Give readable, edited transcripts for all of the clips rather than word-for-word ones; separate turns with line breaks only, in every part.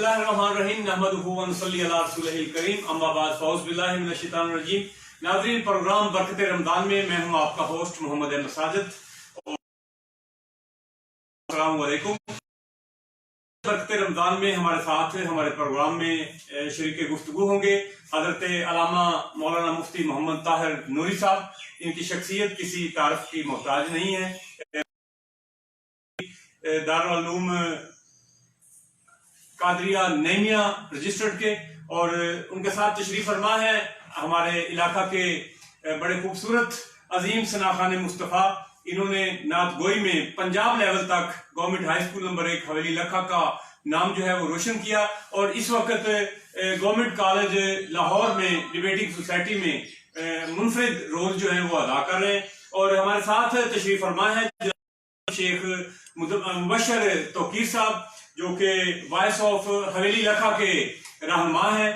बिस्मिल्लाहिर्रहमानिर्रहीम नहमदुहु व नसल्ली अला रसूलिहिल करीम अम्मा बाद फौज़ बिल्लाहि मिनश शैतानिर रजीम। नाज़रीन, प्रोग्राम बरकत रमज़ान में मैं हूं आपका होस्ट मोहम्मद अहमद साजिद। अस्सलाम वालेकुम। बरकत रमज़ान में हमारे साथ हमारे प्रोग्राम में शरीक गुफ्तगू होंगे हज़रत अल्लामा मौलाना मुफ्ती मोहम्मद ताहिर नूरी साहब। इनकी शख्सियत किसी तारीफ की मोहताज नहीं है। दारुल उलूम कादरिया नईमिया रजिस्टर्ड के और उनके साथ तशरीफ फरमा है हमारे इलाका के बड़े खूबसूरत अजीम सनाखान मुस्तफ़ा। इन्होंने नात गोई में पंजाब लेवल तक गवर्नमेंट हाई स्कूल नंबर 1 हवेली लखा का नाम जो है वो रोशन किया और इस वक्त गवर्नमेंट कॉलेज लाहौर में डिबेटिंग सोसाइटी में मुनफरिद रोल जो है वो अदा कर रहे हैं। और हमारे साथ तशरीफ फरमा है शेख मुबशर तोकीर साहब, जो कि वॉइस ऑफ हवेली लखा के रहनुमा है।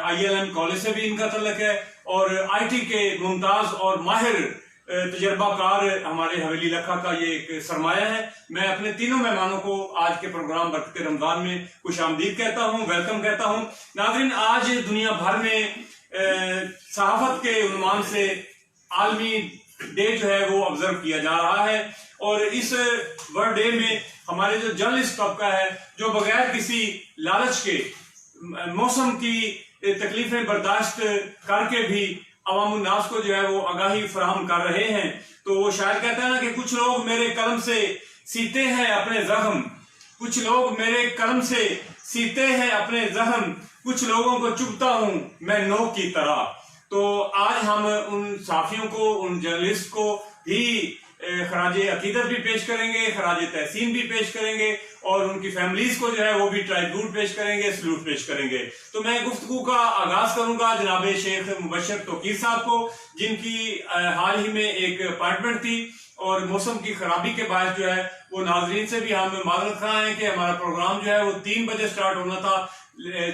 ILM कॉलेज से भी इनका तल्लक है और IT के मुमताज और माहिर तजर्बाकार हमारे हवेली लखा का ये एक सरमाया है। मैं अपने तीनों मेहमानों को आज के प्रोग्राम बरकत रमजान में खुशामदीद कहता हूँ, वेलकम कहता हूँ। नाज़रीन, आज दुनिया भर में सहाफत के उन्वान से आलमी डे जो है वो ऑब्जर्व किया जा रहा है और इस वर्ल्ड डे में हमारे जो जर्नलिस्ट तबका है, जो बगैर किसी लालच के मौसम की तकलीफें बर्दाश्त करके भी अवामुन नास को जो है वो आगाही फराहम कर रहे हैं, तो वो शायर कहता है ना कि कुछ लोग मेरे कलम से सीते हैं अपने जख्म, कुछ लोग मेरे कलम से सीते हैं अपने जख्म, कुछ लोगों को चुभता हूं मैं नोक की तरह। तो आज हम उन साफियों को, उन जर्नलिस्ट को भी खराजे अकीदत भी पेश करेंगे, खराजे तहसीन भी पेश करेंगे और उनकी फैमिलीज को जो है वो भी ट्राइब्यूट पेश करेंगे, सलूट पेश करेंगे। तो मैं गुफ्तगू का आगाज करूंगा जनाबे शेख मुबशर तोकीर साहब को, जिनकी हाल ही में एक अपॉइंटमेंट थी और मौसम की खराबी के बाद जो है वो नाजरीन से भी हम माजरत खा हैं कि हमारा प्रोग्राम जो है वो 3 बजे स्टार्ट होना था।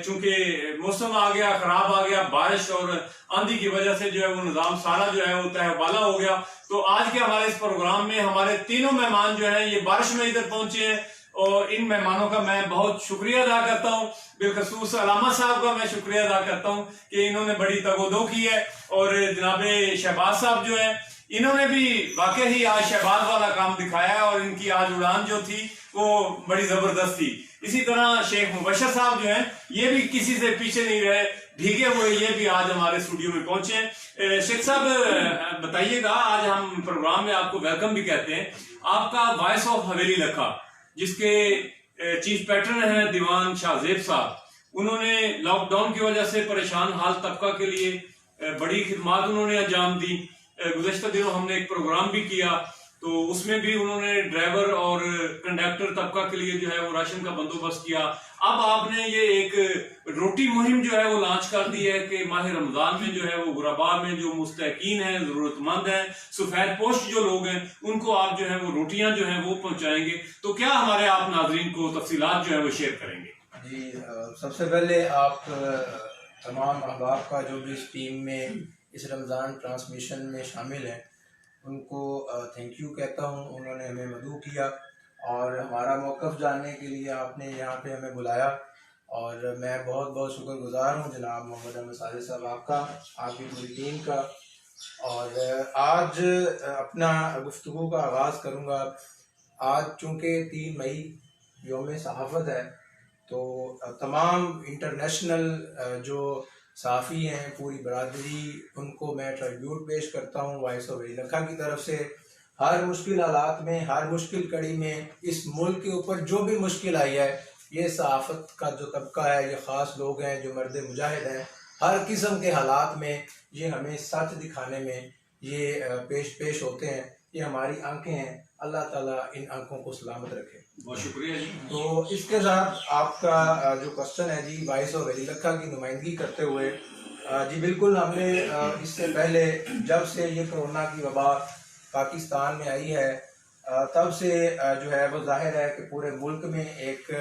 चूंकि मौसम आ गया, खराब आ गया, बारिश और आंधी की वजह से जो है वो निजाम सारा जो है वो तहवाला हो गया। तो आज के हमारे इस प्रोग्राम में हमारे तीनों मेहमान जो है ये बारिश में इधर पहुंचे हैं और इन मेहमानों का मैं बहुत शुक्रिया अदा करता हूं। बिलखसूस अलामा साहब का मैं शुक्रिया अदा करता हूं कि इन्होंने बड़ी तगोदो की है और जनाबे शहबाज साहब जो है इन्होंने भी वाकई ही आज शहबाज वाला काम दिखाया और इनकी आज उड़ान जो थी वो बड़ी जबरदस्त थी। इसी तरह शेख मुबशर साहब जो हैं ये भी किसी से पीछे नहीं रहे, भीगे हुए ये भी आज हमारे स्टूडियो में पहुंचे हैं। शेख साहब बताइएगा, आज हम प्रोग्राम में आपको वेलकम भी कहते हैं। आपका वॉइस ऑफ हवेली लखा, जिसके चीफ पैटर्न है दीवान शाहजेब साहब, उन्होंने लॉकडाउन की वजह से परेशान हाल तबका के लिए बड़ी खिदमात उन्होंने अंजाम दी। गुज़श्ता दिनों हमने एक प्रोग्राम भी किया तो उसमें भी उन्होंने ड्राइवर और कंडक्टर तबका के लिए जो है वो राशन का बंदोबस्त किया। अब आपने ये एक रोटी मुहिम जो है वो लॉन्च कर दी है कि माह रमजान में जो है वो गुरबा में जो मुस्तकीन हैं, जरूरतमंद हैं, सफेद पोस्ट जो लोग हैं, उनको आप जो है वो रोटियां जो है वो पहुंचाएंगे। तो क्या हमारे आप नाजरीन को तफसीलात जो है वो शेयर करेंगे?
जी, सबसे पहले आप तमाम अहबाब का जो भी इस टीम में इस रमज़ान ट्रांसमिशन में शामिल हैं उनको थैंक यू कहता हूँ। उन्होंने हमें मदऊ किया और हमारा मौक़िफ़ जानने के लिए आपने यहाँ पे हमें बुलाया और मैं बहुत बहुत शुक्रगुज़ार हूँ जनाब मोहम्मद अहमद साजिद साहब आपका, आपकी पूरी टीम का। और आज अपना गुफ्तगू का आगाज़ करूँगा। आज चूँकि 3 मई यौम सहाफ़त है तो तमाम इंटरनेशनल जो साफ़ी हैं, पूरी बरादरी, उनको मैं ट्रिब्यूट पेश करता हूँ वॉइस ऑफ हवेली लखा की तरफ से। हर मुश्किल हालात में, हर मुश्किल कड़ी में इस मुल्क के ऊपर जो भी मुश्किल आई है, ये सहाफ़त का जो तबका है, ये ख़ास लोग हैं जो मर्द मुजाहिद हैं, हर किस्म के हालात में ये हमें सच दिखाने में ये पेश होते हैं। ये हमारी आंखें हैं, अल्लाह ताला इन आंखों को सलामत रखे।
बहुत शुक्रिया जी।
तो इसके साथ आपका जो क्वेश्चन है जी, वॉइस ऑफ हवेली लखा की नुमाइंदगी करते हुए, जी बिल्कुल, हमने इससे पहले जब से ये कोरोना की वबा पाकिस्तान में आई है तब से जो है वो जाहिर है कि पूरे मुल्क में एक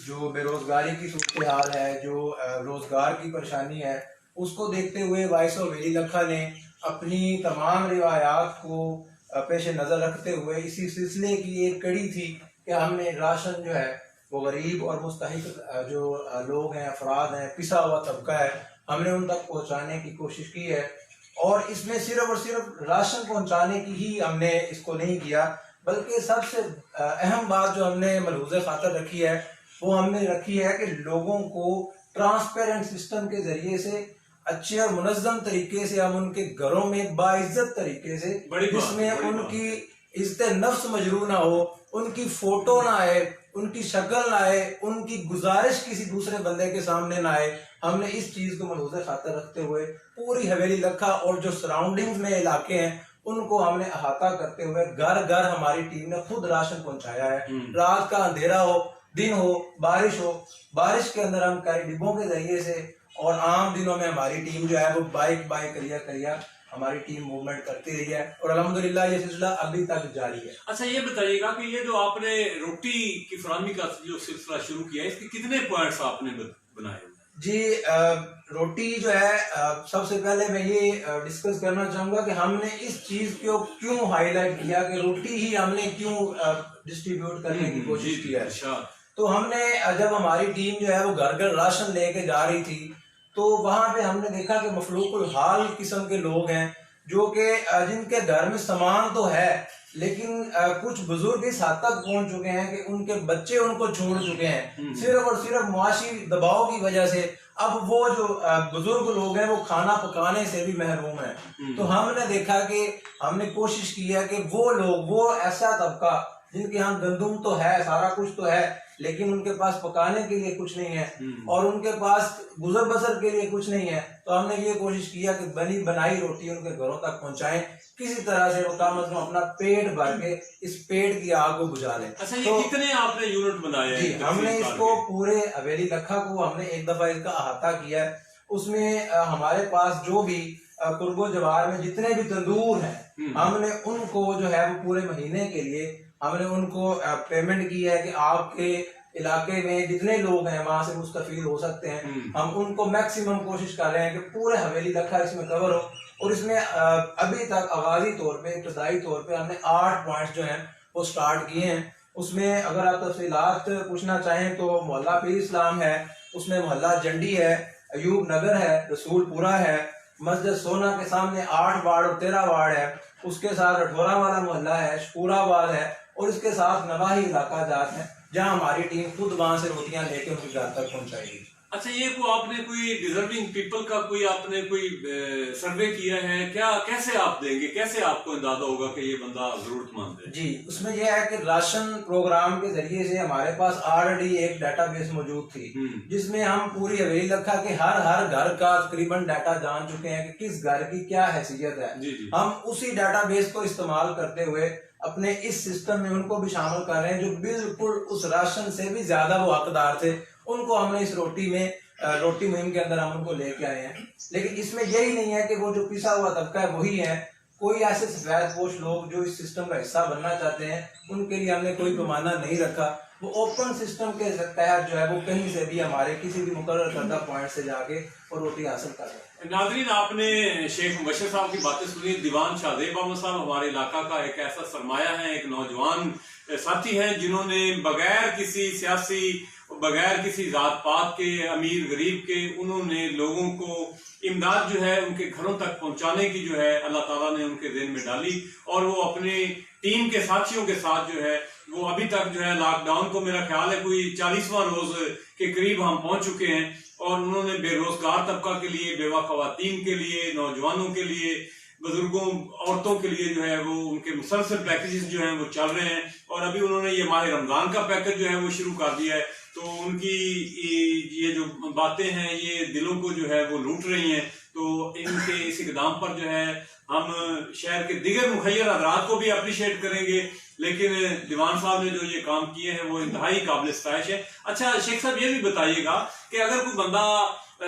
जो बेरोज़गारी की सूरत हाल है, जो रोज़गार की परेशानी है, उसको देखते हुए वॉइस ऑफ हवेली लखा ने अपनी तमाम रिवायात को पेश नज़र रखते हुए इसी सिलसिले की एक कड़ी थी कि हमने राशन जो है वो गरीब और मुस्तहिक जो लोग हैं, अफराद हैं, पिसा हुआ तबका है, हमने उन तक पहुंचाने की कोशिश की है। और इसमें सिर्फ और सिर्फ राशन पहुंचाने की ही हमने इसको नहीं किया, बल्कि सबसे अहम बात जो हमने मलहूज़े खातर रखी है वो हमने रखी है कि लोगों को ट्रांसपेरेंट सिस्टम के जरिए से अच्छे और मुनज़्ज़म तरीके से हम उनके घरों में बाइज्जत तरीके से, जिसमें उनकी इज्जत नफ्स मजरू ना हो, उनकी फोटो ना आए, उनकी शक्ल ना आए, उनकी गुजारिश किसी दूसरे बंदे के सामने ना आए, हमने इस चीज को मलहूज़े खातर रखते हुए पूरी हवेली लखा और जो सराउंडिंग्स में इलाके हैं उनको हमने अहाता करते हुए घर घर हमारी टीम ने खुद राशन पहुंचाया है। रात का अंधेरा हो, दिन हो, बारिश के अंदर हम कई डिब्बों के जरिए से, और आम दिनों में हमारी टीम जो है वो बाइक करिया हमारी टीम मूवमेंट करती रही है, और अल्हम्दुलिल्लाह ये सिलसिला अभी तक जारी है।
अच्छा, ये बताइएगा कि ये जो आपने रोटी की फरहमी का जो सिलसिला शुरू किया है, इसके कितने पॉइंट्स आपने बनाए?
जी, रोटी जो है, सबसे पहले मैं ये डिस्कस करना चाहूंगा कि हमने इस चीज को क्यों हाईलाइट किया कि रोटी ही हमने क्यों डिस्ट्रीब्यूट करने की कोशिश की है।
अच्छा।
तो हमने जब हमारी टीम जो है वो घर घर राशन लेके जा रही थी, तो वहां पे हमने देखा कि मफलूकुल हाल किस्म के लोग हैं जो कि जिनके घर में सामान तो है, लेकिन कुछ बुजुर्ग इस हद तक पहुंच चुके हैं कि उनके बच्चे उनको छोड़ चुके हैं, सिर्फ और सिर्फ मुआशी दबाव की वजह से। अब वो जो बुजुर्ग लोग हैं वो खाना पकाने से भी महरूम हैं। तो हमने देखा कि हमने कोशिश की है कि वो लोग, वो ऐसा तबका जिनके यहाँ गंदुम तो है, सारा कुछ तो है, लेकिन उनके पास पकाने के लिए कुछ नहीं है और उनके पास गुजर बसर के लिए कुछ नहीं है, तो हमने ये कोशिश किया कि बनी बनाई रोटी उनके घरों तक पहुंचाएं, किसी तरह से वो कम अज कम अपना पेट भर के इस पेट की आग को बुझा लें।
अच्छा, ये कितने आपने यूनिट बनाए?
जी, हमने इसको पूरे हवेली लखा को हमने एक दफा इसका अहाता किया है। उसमें हमारे पास जो भी कुर्बो जवार में जितने भी तंदूर हैं, हमने उनको जो है वो पूरे महीने के लिए हमने उनको पेमेंट की है कि आपके इलाके में जितने लोग हैं वहां से मुस्तफीद हो सकते हैं। हम उनको मैक्सिमम कोशिश कर रहे हैं कि पूरे हवेली लखा इसमें कवर हो। और इसमें अभी तक आगाजी तौर पे, इब्तदाई तौर पे हमने 8 पॉइंट्स जो हैं वो स्टार्ट किए हैं। उसमें अगर आप तफसीलात पूछना चाहें तो मोहल्ला पीर इस्लाम है, उसमें मोहल्ला जंडी है, अयूब नगर है, रसूलपुरा है, मस्जिद सोना के सामने 8 वार्ड और 13 वार्ड है, उसके साथ रठौरा वाला मोहल्ला है, शपूराबाद है, और इसके साथ नवाही इलाका जात है जहां हमारी टीम खुद वहां से रोटियां लेके उनके घर तक पहुंचाएगी।
अच्छा, ये को आपने कोई डिजर्विंग पीपल का कोई आपने कोई सर्वे किया है क्या? कैसे आप देंगे, कैसे आपको अंदाजा होगा कि ये बंदा जरूरतमंद है?
जी, उसमें यह है कि राशन प्रोग्राम के जरिए से हमारे पास ऑलरेडी एक डाटाबेस मौजूद थी, जिसमें हम पूरी हवेली लखा के हर घर का तकरीबन डाटा जान चुके हैं कि किस घर की क्या हैसियत है।
जी।
हम उसी डाटाबेस को इस्तेमाल करते हुए अपने इस सिस्टम में उनको भी शामिल कर रहे हैं जो बिल्कुल उस राशन से भी ज्यादा वो हकदार थे, उनको हमने इस रोटी मुहिम के अंदर हम उनको लेके आए हैं। लेकिन इसमें यही नहीं है कि वो जो पिसा हुआ तबका है वही है, कोई ऐसे सफेद पोश लोग जो इस सिस्टम का हिस्सा बनना चाहते हैं उनके लिए हमने कोई पैमाना नहीं रखा। वो ओपन सिस्टम के तहत जो है वो कहीं से भी हमारे किसी भी मुकर्रर करदा पॉइंट से जाके वो रोटी हासिल कर रहे हैं।
नाज़रीन, आपने शेख मुबश्शिर साहब की बातें सुनी। दीवान शाहजेब अहमद साहब हमारे इलाका का एक ऐसा सरमाया है, एक नौजवान साथी हैं जिन्होंने बगैर किसी सियासी, बगैर किसी जात पात के, अमीर गरीब के, उन्होंने लोगों को इमदाद जो है उनके घरों तक पहुंचाने की जो है अल्लाह ताला ने उनके ज़हन में डाली, और वो अपनी टीम के साथियों के साथ जो है वो अभी तक जो है लॉकडाउन को मेरा ख्याल है कोई 40वां रोज के करीब हम पहुंच चुके हैं, और उन्होंने बेरोजगार तबका के लिए, बेवा खवातीन के लिए, नौजवानों के लिए, बुजुर्गों, औरतों के लिए जो है वो उनके मुसलसल पैकेजेस जो हैं वो चल रहे हैं, और अभी उन्होंने ये माह रमजान का पैकेज जो है वो शुरू कर दिया है। तो उनकी ये जो बातें हैं ये दिलों को जो है वो लूट रही हैं। तो इनके इस इकदाम पर जो है हम शहर के दिगर मुखैर हजरात को भी अप्रिशिएट करेंगे, लेकिन दीवान साहब ने जो ये काम किए हैं वो इंतहाई काबिल सताइश है। अच्छा शेख साहब, ये भी बताइएगा कि अगर कोई बंदा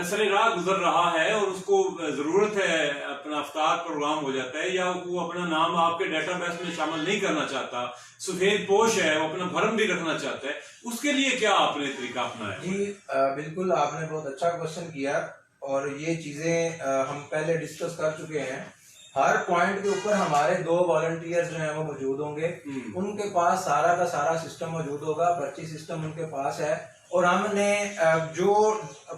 सरे राह गुजर रहा है और उसको जरूरत है, अपना इफ्तार प्रोग्राम हो जाता है, या वो अपना नाम आपके डेटाबेस में शामिल नहीं करना चाहता, सफेद पोश है, वो अपना भरम भी रखना चाहता है, उसके लिए क्या आपने तरीका अपनाया?
जी बिल्कुल, आपने बहुत अच्छा क्वेश्चन किया, और ये चीजें हम पहले डिस्कस कर चुके हैं। हर पॉइंट के ऊपर हमारे 2 वॉलंटियर्स जो हैं वो मौजूद होंगे। उनके पास सारा का सारा सिस्टम मौजूद होगा, पर्ची सिस्टम उनके पास है। और हमने जो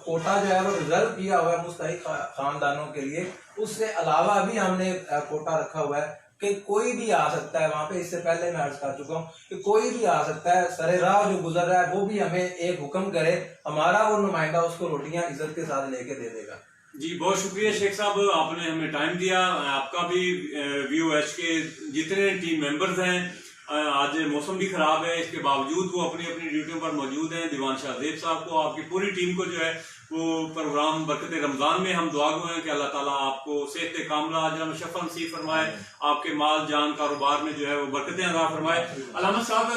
कोटा जो है वो रिजर्व किया हुआ है मुस्तहिक खानदानों के लिए, उससे अलावा भी हमने कोटा रखा हुआ है कि कोई भी आ सकता है वहां पे। इससे पहले मैं अर्ज कर चुका हूँ कि कोई भी आ सकता है, सरे राह जो गुजर रहा है वो भी हमें एक हुक्म करे, हमारा वो नुमाइंदा उसको रोटियां इज्जत के साथ लेके दे देगा।
जी बहुत शुक्रिया शेख साहब, आपने हमें टाइम दिया। आपका भी VOH के जितने टीम मेंबर्स हैं, आज मौसम भी खराब है, इसके बावजूद वो अपनी अपनी ड्यूटियों पर मौजूद हैं। दीवान शाहजेब साहब को, आपकी पूरी टीम को जो है वो प्रोग्राम बरकत रमजान में हम दुआ गो हैं कि अल्लाह ताला आपको सेहत कामला अजर शफा नसीब फरमाए, आपके माल जान कारोबार में जो है वो बरकतें अता फरमाए। अल्लामा साहब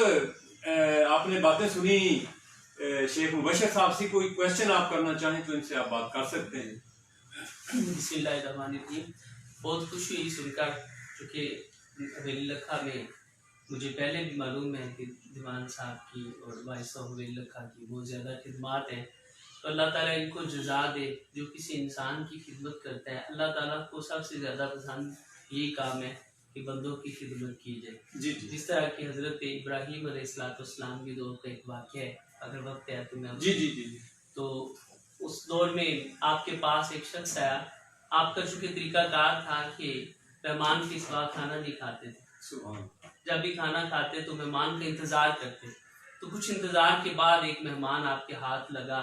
आपने बातें सुनी, शेख मुबशर साहब से कोई क्वेश्चन आप करना चाहें तो इनसे आप बात कर सकते हैं।
बिस्मिल्लाहिर्रहमानिर्रहीम। बहुत खुशी हुई सुनकर, क्योंकि हवेली लखा में मुझे पहले भी मालूम है कि दीवान साहब की और वाइस ऑफ हवेली लखा की बहुत ज़्यादा खिदमत हैं। तो अल्लाह ताला इनको जज़ा दे। जो किसी इंसान की खिदमत करता है, अल्लाह ताला को सबसे ज़्यादा पसंद यही काम है कि बंदों की खिदमत की जाए।
जी
जिस तरह की हज़रत इब्राहीम अलैहिस्सलाम के दौर का एक वाक़या है, अगर वक्त है तो मैं
जी जी जी
तो उस दौर में आपके पास एक शख्स आया। आपका चूँकि तरीकाकार था कि मेहमान के सिवा खाना नहीं खाते थे।
सुभान।
जब भी खाना खाते तो मेहमान का इंतज़ार करते। तो कुछ इंतज़ार के बाद एक मेहमान आपके हाथ लगा,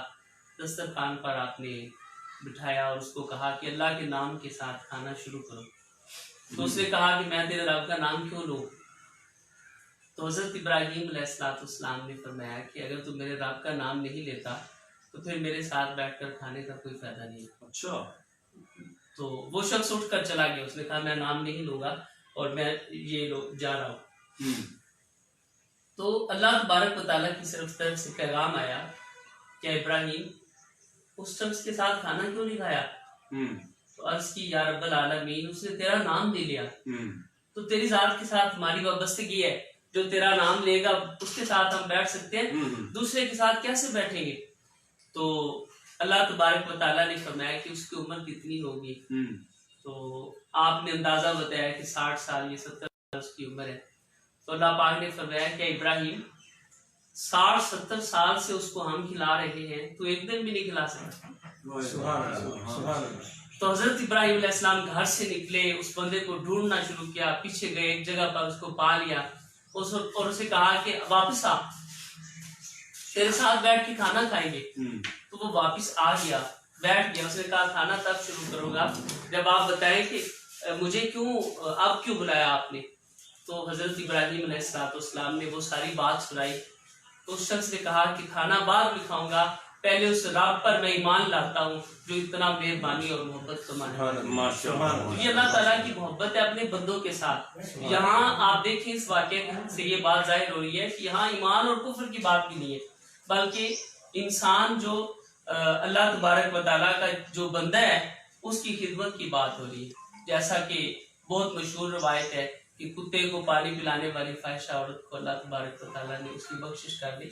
दस्तरखान पर आपने बिठाया और उसको कहा कि अल्लाह के नाम के साथ खाना शुरू करो। तो उसने कहा कि मैं तेरे रब का नाम क्यों लूँ? तो हज़रत इब्राहीम अलैहिस्सलाम ने फरमाया कि अगर तू मेरे रब का नाम नहीं लेता तो फिर मेरे साथ बैठकर खाने का कोई फायदा नहीं।
अच्छा।
तो वो शख्स उठ कर चला गया। उसने कहा मैं नाम नहीं लूंगा और मैं ये जा रहा हूँ। तो अल्लाह तबारक व तआला की तरफ से पैगाम आया, क्या इब्राहिम उस शख्स के साथ खाना क्यों नहीं खाया? तो अर्ज की या रब्बल आलमीन, उसने तेरा नाम ले लिया, तो तेरी जात के साथ हमारी वाबस्तगी है। जो तेरा नाम लेगा उसके साथ हम बैठ सकते हैं, दूसरे के साथ कैसे बैठेंगे? तो अल्लाह तबारक व तआला ने फरमाया कि उसकी उम्र कितनी होगी? तो आपने अंदाजा बताया कि 60 साल या 70 साल उसकी उम्र है। तो अल्लाह पाक ने फरमाया कि इब्राहिम 60-70 साल से उसको हम खिला रहे हैं, तो एक दिन भी नहीं खिला सकता।
सुभान अल्लाह।
तो हजरत इब्राहिम अलैहिस्सलाम घर से निकले, उस बंदे को ढूंढना शुरू किया, पीछे गए, एक जगह पर उसको पा लिया और उसे कहा कि वापस आ, तेरे साथ बैठ के खाना खाएंगे। तो वो वापस आ गया, बैठ गया। उसने कहा खाना तब शुरू करूंगा जब आप बताएं कि मुझे अब क्यों बुलाया आपने। तो हजरत इब्राहिम अलैहिस्सलाम ने वो सारी बात सुनाई। तो उस शख्स ने कहा कि खाना बाद में खाऊंगा, पहले उस रब पर मैं ईमान लाता हूँ जो इतना मेहरबानी और मोहब्बत का मालिक है। ये अल्लाह ताला की मोहब्बत है अपने बंदों के साथ। यहाँ आप देखें, इस वाक़े से ये बात जाहिर हो रही है कि यहाँ ईमान और कुफ्र की बात भी नहीं है, बल्कि इंसान जो अल्लाह तबारक व तआला का जो बंदा है उसकी खिदमत की बात हो रही है। जैसा कि बहुत मशहूर रवायत है कि कुत्ते को पानी पिलाने वाली फाहिशा औरत को अल्लाह तबारक व तआला ने उसकी बख्शिश कर दी।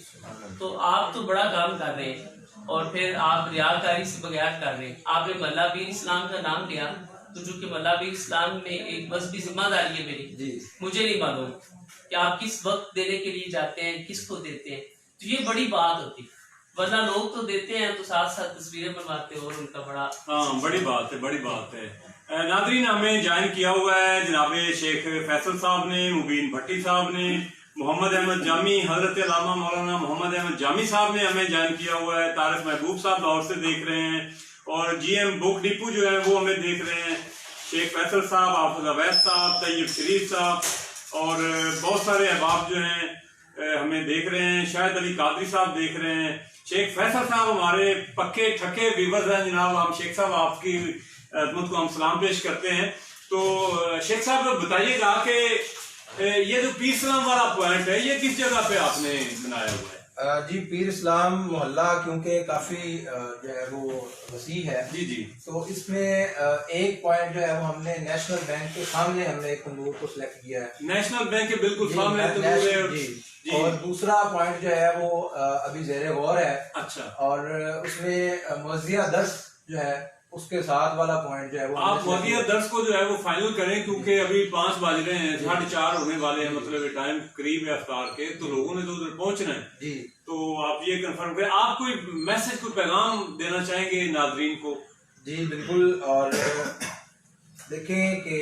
तो आप तो बड़ा काम कर रहे हैं और फिर आप रियाकारी से बगैर कर रहे हैं। आपने मल्ला बीर इस्लाम का नाम लिया, तो जो कि मल्ला बीर इस्लाम में एक मजहबी जिम्मेदारी है मेरी, मुझे नहीं मालूम कि आप किस वक्त देने के लिए जाते हैं, किसको देते हैं, तो ये बड़ी बात होती। वरना लोग तो देते हैं तो साथ साथ तस्वीरें बनवाते हैं और उनका बड़ा
बड़ी बात है, बड़ी बात है। नादरीन, हमें ज्वाइन किया हुआ है जनाब शेख फैसल साहब ने, मुबीन भट्टी साहब ने, मोहम्मद अहमद जामी, हजरत अल्लामा मौलाना मोहम्मद अहमद जामी साहब ने हमें ज्वाइन किया हुआ है। तारिक महबूब साहब लाहौर से देख रहे हैं और GM बुक डिपो जो है वो हमें देख रहे हैं। शेख फैसल साहब, हाफिज अवैस साहब, तैयब शरीफ साहब और बहुत सारे अहबाब जो हैं हमें देख रहे हैं। शाहिद अली कादरी साहब देख रहे हैं। शेख फैसल साहब हमारे पक्के ठक्के व्यूअर्स हैं जनाब। हम शेख साहब आपकी अज़मत को हम सलाम पेश करते हैं। तो शेख साहब बताइएगा कि ये जो पीर इस्लाम वाला पॉइंट है ये किस जगह पे आपने बनाया हुआ है?
जी, पीर इस्लाम मोहल्ला क्योंकि काफी जो है वो वसी है।
जी।
तो इसमें एक पॉइंट जो है वो हमने नेशनल बैंक के सामने हमने एक तंदूर को सिलेक्ट किया है।
नेशनल बैंक के बिल्कुल सामने तंदूर है।
जी। और दूसरा पॉइंट जो है वो अभी ज़ेरे गौर है।
अच्छा।
और उसमें मुअज़्ज़िया दर्स जो है उसके साथ वाला पॉइंट जो है वो
आप वक़िया दर्स को जो है वो फाइनल करें, क्योंकि अभी 5 बज रहे हैं, 4:30 होने वाले हैं, मतलब ये टाइम करीब है अफ्तार के, तो लोगों ने तो उधर पहुंचना है
जी।
तो आप ये कंफर्म करें, आप कोई मैसेज, कोई पैगाम देना चाहेंगे नाजरीन को?
जी बिल्कुल। और देखें कि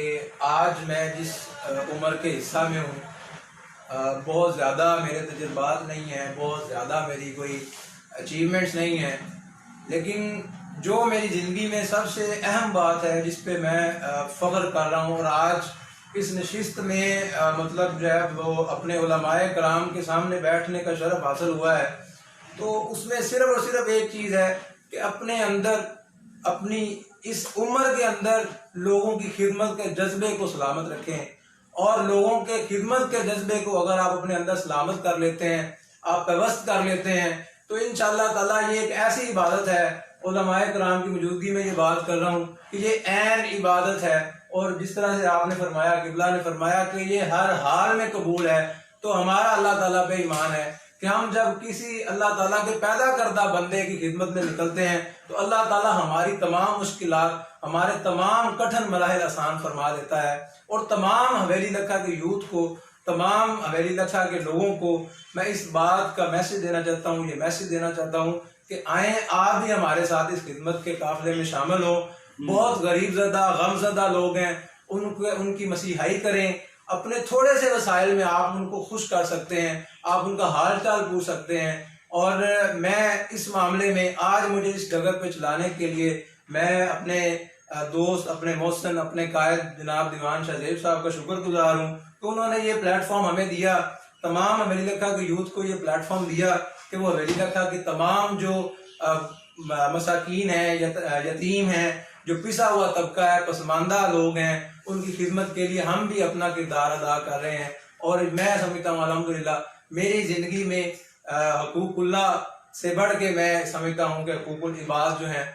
आज मैं जिस उम्र के हिस्सा में हूँ, बहुत ज़्यादा मेरे तजुर्बात नहीं हैं, बहुत ज़्यादा मेरी कोई अचीवमेंट्स नहीं हैं, लेकिन जो मेरी ज़िंदगी में सबसे अहम बात है जिस पे मैं फ़ख्र कर रहा हूँ और आज इस नशिस्त में मतलब जो है वो अपने उलमाए कराम के सामने बैठने का शरफ हासिल हुआ है, तो उसमें सिर्फ़ और सिर्फ एक चीज़ है कि अपने अंदर, अपनी इस उम्र के अंदर लोगों की खिदमत के जज्बे को सलामत रखें। और लोगों के खिदमत के जज्बे को अगर आप अपने अंदर सलामत कर लेते हैं, आप पेवस्त कर लेते हैं, तो इंशाअल्लाह ताला ये एक ऐसी इबादत है, उलमाए कराम की मौजूदगी में ये बात कर रहा हूँ कि ये ऐन इबादत है। और जिस तरह से आपने फरमाया, किबला ने फरमाया कि ये हर हाल में कबूल है, तो हमारा अल्लाह ताला पे ईमान है कि हम जब किसी अल्लाह ताला के पैदा करदा बंदे की खिदमत में निकलते हैं तो अल्लाह ताला हमारी तमाम मुश्किलात, हमारे तमाम कठिन मराहिल आसान फरमा देता है। और तमाम हवेली लखा के यूथ को, तमाम हवेली लखा के लोगों को मैं इस बात का मैसेज देना चाहता हूँ, ये मैसेज देना चाहता हूँ कि आए आप भी हमारे साथ इस खिदमत के काफिले में शामिल हो। बहुत गरीब ज़दा, गमज़दा लोग हैं, उनकी मसीहाई करें। अपने थोड़े से वसाइल में आप उनको खुश कर सकते हैं, आप उनका हाल चाल पूछ सकते हैं। और मैं इस मामले में आज मुझे इस जगह पे चलाने के लिए मैं अपने दोस्त, अपने मोहसिन, अपने कायद जनाब दीवान शाहजेब साहब का शुक्रगुजार हूँ कि उन्होंने ये प्लेटफॉर्म हमें दिया, तमाम हवेली लखा के यूथ को ये प्लेटफॉर्म दिया कि वो हवेली लखा की तमाम जो मसाकीन हैं, यतीम हैं, जो पिसा हुआ तबका है, पसमानदा लोग हैं, उनकी खिदमत के लिए हम भी अपना किरदार अदा कर रहे हैं। और मैं समझता हूँ अल्हम्दुलिल्लाह मेरी ज़िंदगी में हकूकुल्लाह से बढ़ के मैं समझता हूँ कि हकूकुल इबाद जो हैं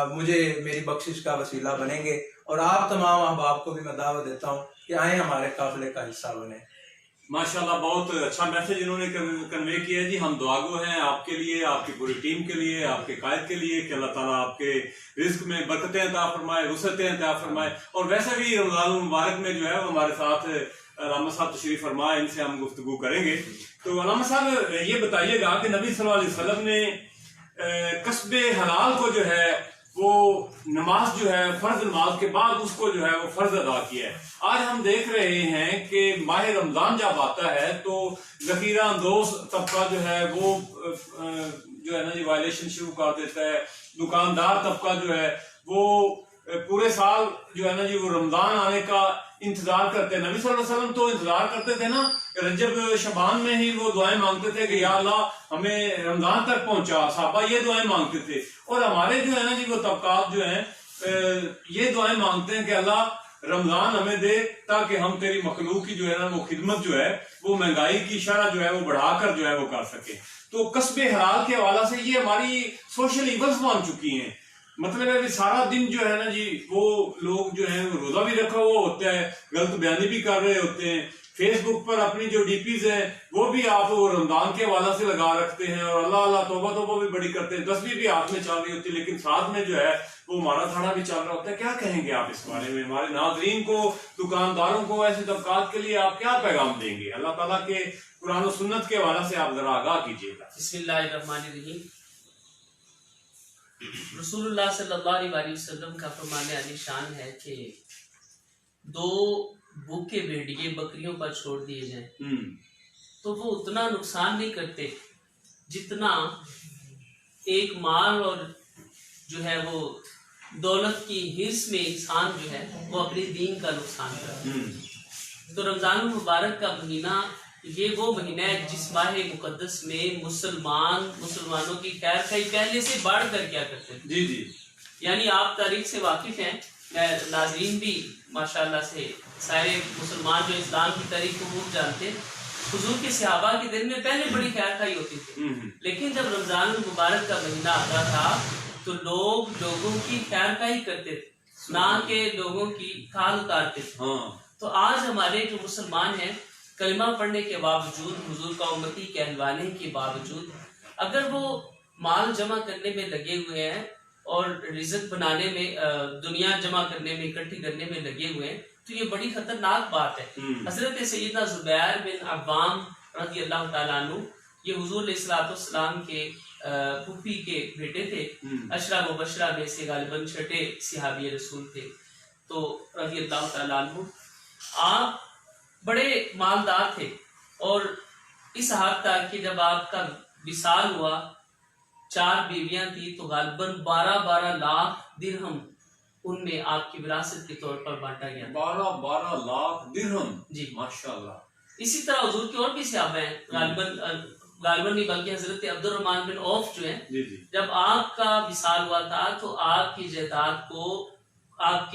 मुझे मेरी बख्शिश का वसीला बनेंगे। और आप तमाम अहबाब को भी मैं दावत देता हूँ कि आए हमारे काफिले का हिस्सा बने।
माशाल्लाह, बहुत अच्छा मैसेज इन्होंने कन्वे किया जी। हम दुआगो हैं आपके लिए, आपकी पूरी टीम के लिए, आपके कायद के लिए कि अल्लाह ताला आपके रिज्क में बरकतें अता फरमाए, वसअतें अता फरमाए। और वैसे भी रमज़ान मुबारक में जो है वो हमारे साथ अलामा साहब तशरीफ फरमाए, इनसे हम गुफ्तगू करेंगे। तो अलामा साहब ये बताइएगा कि नबी सल्लल्लाहु अलैहि वसल्लम ने कस्बे हलाल को जो है वो नमाज जो है फर्ज नमाज के बाद उसको जो है वो फर्ज अदा किया है। आज हम देख रहे हैं कि माह रमजान जब आता है तो जखीरा अंदोज तबका जो है वो जो है ना जी वायलेशन शुरू कर देता है। दुकानदार तबका जो है वो पूरे साल जो है ना जी वो रमजान आने का इंतजार करते हैं। नबी सल्लल्लाहु अलैहि वसल्लम तो इंतजार करते थे ना, रजब शबान में ही वो दुआएं मांगते थे कि या अल्लाह हमें रमजान तक पहुंचा। साहबा ये दुआएं मांगते थे। और हमारे जो है ना जी वो तबकात जो हैं ये दुआएं मांगते हैं कि अल्लाह रमजान हमें दे ताकि हम तेरी मखलूक की जो है ना वो खिदमत जो है वो महंगाई की शरह जो है वो बढ़ाकर जो है वो कर सके। तो कस्बे हलाल के हवाला से ये हमारी सोशल इवल्स बन चुकी हैं। मतलब है कि सारा दिन जो है ना जी वो लोग जो है रोजा भी रखा हुआ होता है, गलत बयानी भी कर रहे होते हैं, फेसबुक पर अपनी जो डीपीज है वो भी आप वो रमजान के हवाला से लगा रखते हैं और अल्लाह अल्लाह तौबा तौबा भी बड़ी करते हैं, तस्बीह भी हाथ में चल रही होती है, लेकिन साथ में जो है वो मारा थाना भी चल रहा होता है। क्या कहेंगे आप इस बारे में? हमारे नाजरीन को, दुकानदारों को, ऐसे तबकात के लिए आप क्या पैगाम देंगे? अल्लाह ताला के कुरान और सुन्नत के हवाला से आप जरा आगाह कीजिएगा।
बिस्मिल्लाहिर्रहमानिर्रहीम। रसूलुल्लाह सल्लल्लाहु अलैहि वसल्लम का फरमाने आली शान है कि 2 भूखे भेड़िए बकरियों पर छोड़ दिए जाएं तो वो उतना नुकसान नहीं करते जितना एक माल और जो है वो दौलत की हिर्स में इंसान जो है वो अपने दीन का नुकसान करता है। तो रमजान मुबारक का महीना ये वो महीना है जिस माह मुकद्दस में मुसलमानों की खैर खाई पहले से बढ़ कर क्या करते थे।
जी जी,
यानी आप तारीख से वाकिफ हैं, नाजरीन भी माशाल्लाह से सारे मुसलमान जो इस्लाम की तारीख को खूब जानते हैं। हुजूर के सहाबा के दिन में पहले बड़ी खैर खाई होती थी, लेकिन जब रमजान मुबारक का महीना आता था तो लोगों की खैर खाई करते थे, ना के लोगों की खाल उतारते थे। तो आज हमारे जो मुसलमान हैं कलमा पढ़ने के बावजूद, हुजूर का उम्मती कहलवाने के बावजूद, अगर वो माल जमा करने में लगे हुए हैं और रिज़्क बनाने में, दुनिया जमा करने में, इकट्ठी करने में लगे हुए हैं, तो ये बड़ी खतरनाक बात है। हजरत सैयदना जुबैर बिन अव्वाम रज़ी अल्लाह ताला अन्हु ये हुजूर अलैहिस्सलाम के फूफी के बेटे थे। अशरा मुबशरा में से गालिबन छठे सहाबी रसूल थे। तो रज़ी अल्लाह ताला अन्हु आप बड़े मालदार थे और इस हद तक कि जब आपका विसाल हुआ, 4 बीवियां थी, तो गालिबन 12-12 लाख दिरहम उनमें आपकी विरासत के तौर पर बांटा गया।
12-12 लाख दिरहम
जी,
माशाल्लाह।
इसी तरह हुजूर के और भी सहाबा हैं, गालिबन नहीं बल्कि हजरत अब्दुर्रहमान बिन औफ जो है, जब आपका विसाल हुआ था तो आपकी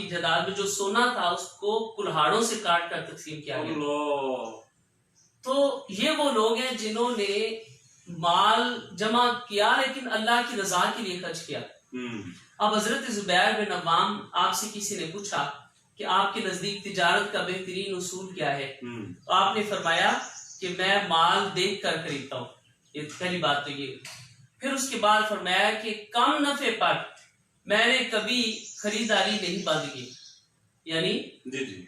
जायदाद में जो सोना था उसको कुल्हाड़ों से काट कर तकसीम किया गया। तो ये वो लोग हैं जिन्होंने माल जमा किया लेकिन अल्लाह की रजा के लिए खर्च किया। अब हजरत जुबैर बिन अव्वाम, आपसे किसी ने पूछा कि आपके नजदीक तिजारत का बेहतरीन उसूल क्या है, तो आपने फरमाया कि मैं माल देख कर खरीदता हूँ। ये पहली बात तो ये। फिर उसके बाद फरमाया कि कम नफे पर मैंने कभी खरीदारी नहीं बंद की, यानी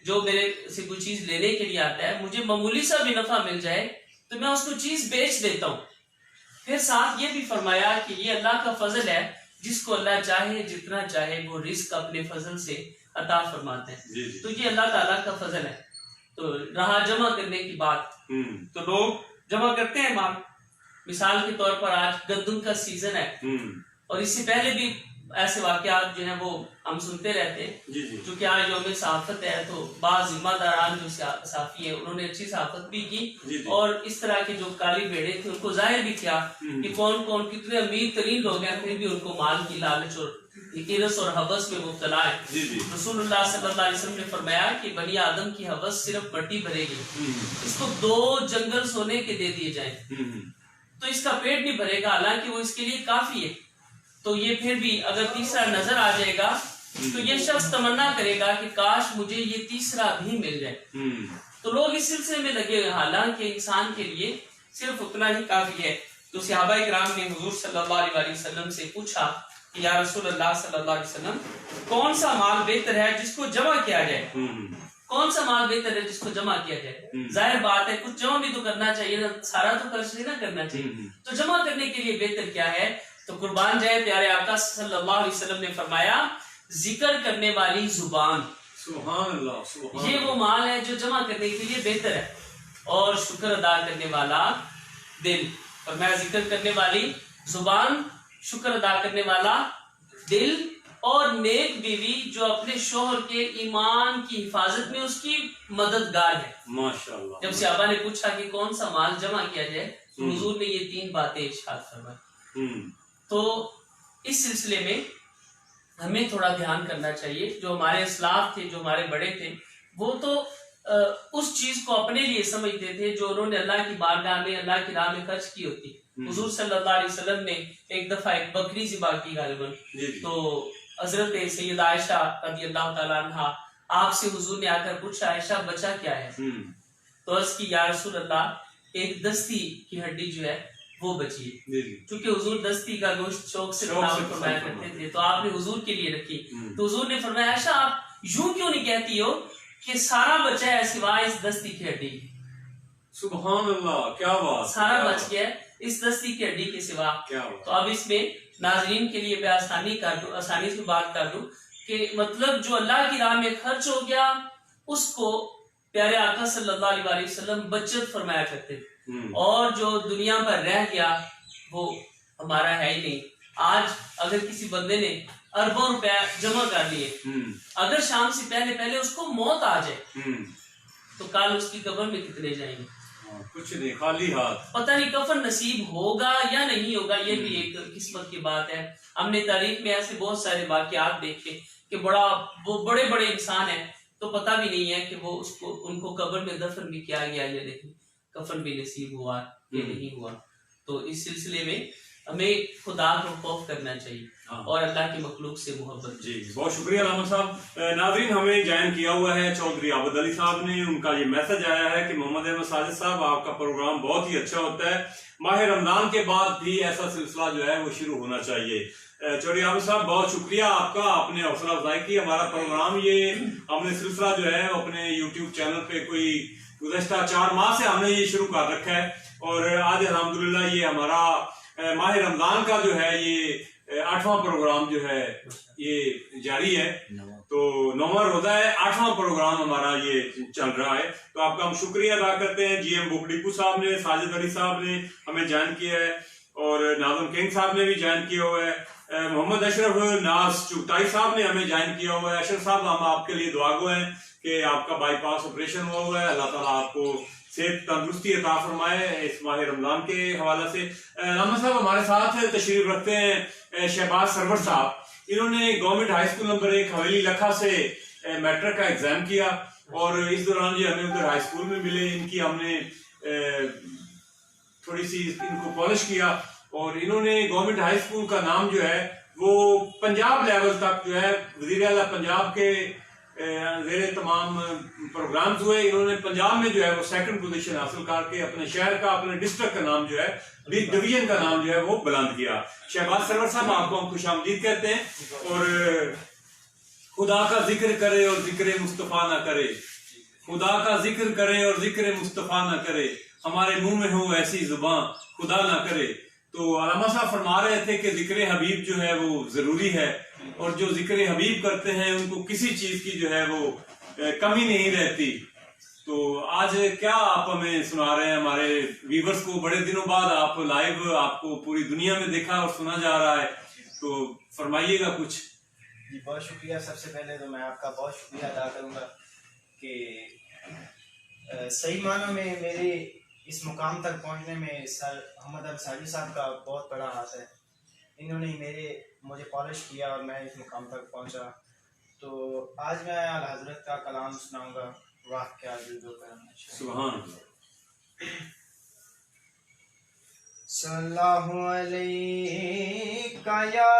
जो मेरे से कोई चीज लेने के लिए आता है, मुझे मामूली सा भी नफा मिल जाए तो मैं उसको चीज बेच देता हूँ। फिर साथ ये भी फरमाया कि ये अल्लाह का फजल है, जिसको अल्लाह चाहे जितना चाहे वो रिस्क अपने फजल से अता फरमाते हैं। तो ये अल्लाह ताला का फजल है। तो रहा जमा करने की बात, तो लोग जमा करते हैं माल। मिसाल के तौर पर आज गंदम का सीजन है और इससे पहले भी ऐसे वाकयात जो है वो हम सुनते रहते हैं। क्योंकि आज यौम सहाफत है तो बाज़ जिम्मेदारान जो सहाफी है उन्होंने अच्छी सहाफत भी की और इस तरह के जो काली भेड़े थे उनको जाहिर भी किया कि कौन कौन कितने अमीर तरीन लोग हैं, फिर भी उनको माल की लालच और हिरस और हवस में मुब्तला है। रसूलुल्लाह सल्लल्लाहु अलैहि वसल्लम ने फरमाया कि बनी आदम की हवस सिर्फ मट्टी भरेगी, इसको 2 जंगल सोने के दे दिए जाए तो इसका पेट नहीं भरेगा, हालांकि वो इसके लिए काफी है। तो ये फिर भी अगर तीसरा नजर आ जाएगा तो ये शख्स तमन्ना करेगा कि काश मुझे ये तीसरा भी मिल जाए। तो लोग इस सिलसिले में लगे हुए, हालांकि इंसान के लिए सिर्फ उतना ही काफी है। तो सहाबा किराम ने हुजूर सल्लल्लाहु अलैहि वसल्लम से पूछा कि या रसूलल्लाह सल्लल्लाहु अलैहि वसल्लम, कौन सा माल बेहतर है जिसको जमा किया जाए? कौन सा माल बेहतर है जिसको जमा किया जाए? जाहिर बात है कुछ जमा भी तो करना चाहिए ना, सारा तो खर्च नहीं ना करना चाहिए। तो जमा करने के लिए बेहतर क्या है? तो कुर्बान जाए प्यारे आका सल्लल्लाहु अलैहि वसल्लम ने फरमाया, जिक्र करने वाली जुबान, सुभान अल्लाह, सुभान ये वो माल है जो जमा करने के लिए बेहतर है, और शुक्र अदा करने वाला दिल। फरमाया जिक्र करने वाली जुबान, शुक्र अदा करने वाला दिल, और नेक बीवी जो अपने शोहर के ईमान की हिफाजत में उसकी मददगार है। माशाअल्लाह। जब सहाबा ने पूछा कि कौन सा माल जमा किया जाए तो हुजूर ने ये 3 बातें इरशाद फरमाई। तो इस सिलसिले में हमें थोड़ा ध्यान करना चाहिए। जो हमारे इस्लाफ थे, जो हमारे बड़े थे, वो तो उस चीज को अपने लिए समझते थे जो उन्होंने अल्लाह की बारगाह में, अल्लाह की राह में खर्च की होती। हुजूर सल्लल्लाहु अलैहि वसल्लम ने एक दफा एक बकरी ज़िबा की गालिबन, तो हजरत सैयदा आयशा रज़ियल्लाहु ताला अन्हा आपसे हुजूर ने आकर पूछा, आयशा बचा क्या है? तो अर्ज की, या रसूल अल्लाह, एक दस्ती की हड्डी जो है वो बची है। क्योंकि हुजूर दस्ती का गोश्त शौक से फरमाया करते थे, तो आपने हुजूर के लिए रखी। तो हुजूर ने फरमाया, आयशा आप यूं क्यों नहीं कहती हो कि सारा बचा है सिवाय इस दस्ती की हड्डी? सुभान अल्लाह, क्या बात, सारा बच गया इस दस्ती की हड्डी के सिवा। तो अब इसमें नाजरीन के लिए मैं आसानी से बात कर दूं कि मतलब जो अल्लाह की राह में खर्च हो गया उसको प्यारे आका सल्लल्लाहु अलैहि वसल्लम बचत फरमाया करते थे, और जो दुनिया पर रह गया वो हमारा है ही नहीं। आज अगर किसी बंदे ने अरबों रुपया जमा कर लिए, अगर शाम से पहले पहले उसको मौत आ जाए तो कल उसकी कब्र में कितने जाएंगे? कुछ नहीं, खाली हाथ। पता नहीं कफन नसीब होगा या नहीं होगा, ये भी एक किस्मत की बात है। हमने तारीख में ऐसे बहुत सारे वाकयात देखे कि वो बड़े बड़े इंसान है तो पता भी नहीं है कि वो उनको कब्र में दफन भी किया गया या नहीं, कफन भी नसीब हुआ या नहीं हुआ। तो इस सिलसिले में हमें खुदा को खौफ करना चाहिए और अल्लाह की मखलूक से मोहब्बत। जी बहुत शुक्रिया अहमद साहब। नाज़रीन, हमें ज्वाइन किया हुआ है चौधरी आबद अली साहब ने। उनका ये मैसेज आया है कि मोहम्मद अहमद साजिद साहब, आपका प्रोग्राम बहुत ही अच्छा होता है, माह रमजान के बाद भी ऐसा सिलसिला जो है वो शुरू होना चाहिए।
चौधरी आबिद साहब, बहुत शुक्रिया आपका, आपने हौसला अफजाई की। हमारा प्रोग्राम ये हमने सिलसिला जो है अपने यूट्यूब चैनल पे कोई गुज़श्ता 4 माह से हमने ये शुरू कर रखा है, और आज अल्हम्दुलिल्लाह ये हमारा माह रमजान का जो है ये 8वां प्रोग्राम जो है ये जारी है। तो 9वां रोजा है, 8वां प्रोग्राम हमारा ये चल रहा है। तो आपका हम शुक्रिया अदा करते हैं। GM बुक डिपू साहब ने, साजिद अली साहब ने हमें ज्वाइन किया है, और नाज़म किंग साहब ने भी ज्वाइन किया हुआ है। मोहम्मद अशरफ नाज चुगताई साहब ने हमें ज्वाइन किया हुआ है। अशरफ साहब, हम आपके लिए दुआगो हैं कि आपका बाईपास ऑपरेशन हुआ हुआ है, अल्लाह ताला आपको सेहत तंदुरुस्ती अता फरमाए इस माह रमजान के हवाले से। अहमद साहब हमारे साथ तशरीफ रखते हैं शहबाज सरवर साहब। इन्होंने गवर्नमेंट हाई स्कूल नंबर 1 हवेली लखा से मैट्रिक का एग्जाम किया, और इस दौरान ये हमें उधर हाई स्कूल में मिले। इनकी हमने थोड़ी सी इनको पॉलिश किया, और इन्होंने गवर्नमेंट हाई स्कूल का नाम जो है वो पंजाब लेवल तक जो है वजीर आला पंजाब के जेर तमाम प्रोग्राम्स हुए। इन्होंने पंजाब में जो है वो 2nd पोजीशन हासिल करके अपने शहर का, अपने डिस्ट्रिक्ट का नाम जो है, डिवीजन का नाम जो है वो बुलंद किया। शहबाज सरवर साहब, आपको हम खुशामदीद कहते हैं। और खुदा का जिक्र करे और जिक्र मुस्तफा ना करे, खुदा का जिक्र करे और जिक्र मुस्तफा ना करे, हमारे मुंह में हो ऐसी जुबान खुदा ना करे। तो अलामा साहब फरमा रहे थे कि जिक्र हबीब जो है वो जरूरी है, और जो जिक्र हबीब करते हैं उनको किसी चीज की जो है वो कमी नहीं रहती। तो आज क्या आप हमें सुना रहे हैं हमारे व्यूवर्स को? बड़े दिनों बाद आप लाइव, आपको पूरी दुनिया में देखा और सुना जा रहा है, तो फरमाइएगा कुछ।
जी, बहुत शुक्रिया। सबसे पहले तो मैं आपका बहुत शुक्रिया अदा करूंगा कि सही मानों में मेरे इस मुकाम तक पहुंचने में सर मोहम्मद अंसारी साहब का बहुत बड़ा हाथ है। इन्होंने मुझे पॉलिश किया और मैं इस मुकाम तक पहुंचा। तो आज मैं आला हज़रत का कलाम सुनाऊंगा, वाह क्या दिल दो करम।
सुभान
सल्लल्लाहु अलैका या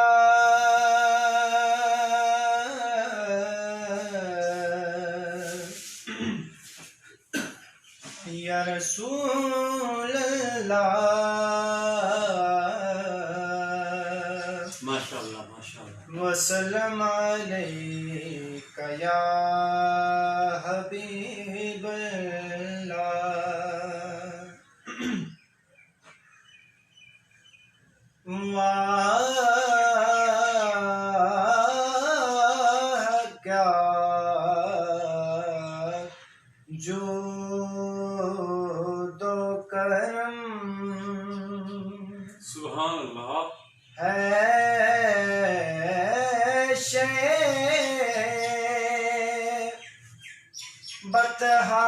रसूल अल्लाह,
माशाअल्लाह माशाअल्लाह।
वसल्लम अलैका या हबीब अल्लाह। वाह क्या जो दो करम
सुभान अल्लाह
है शे बतहा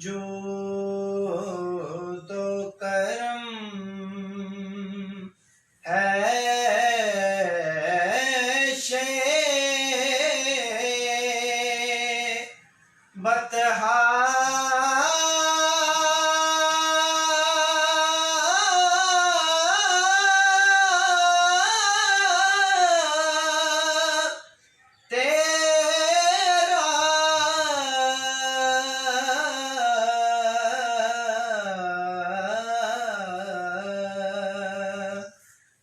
जो तो करम है शे बतहा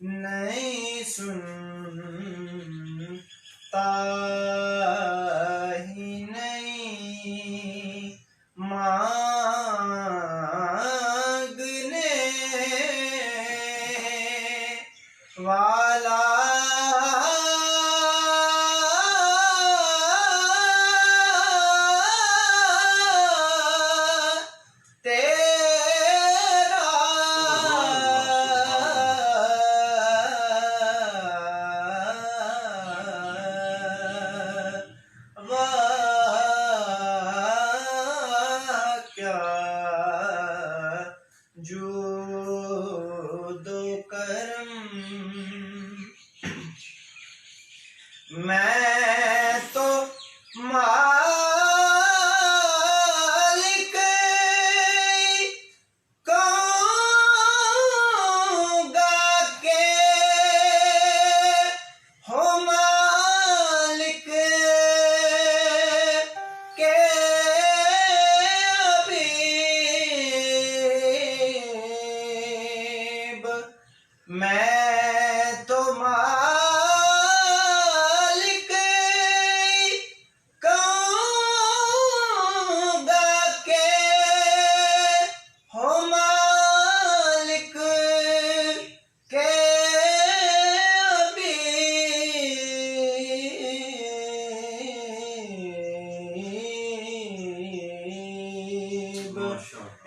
नहीं सुनता ही नहीं मांगने वाला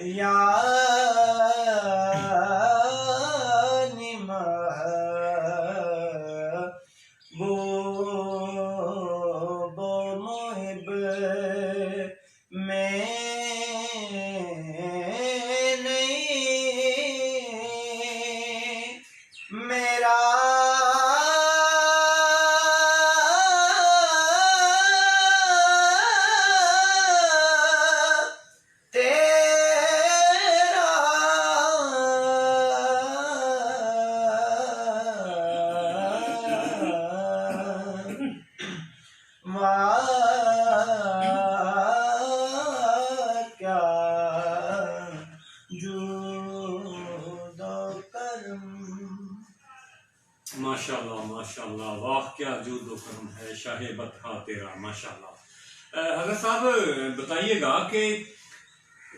यानी महबूबो मुहिब में नहीं मेरा
माशाल्लाह माशाल्लाह, वाह क्या जूद व करम है शाहे बतहा तेरा, माशाल्लाह। हज़रत साहब बताइएगा कि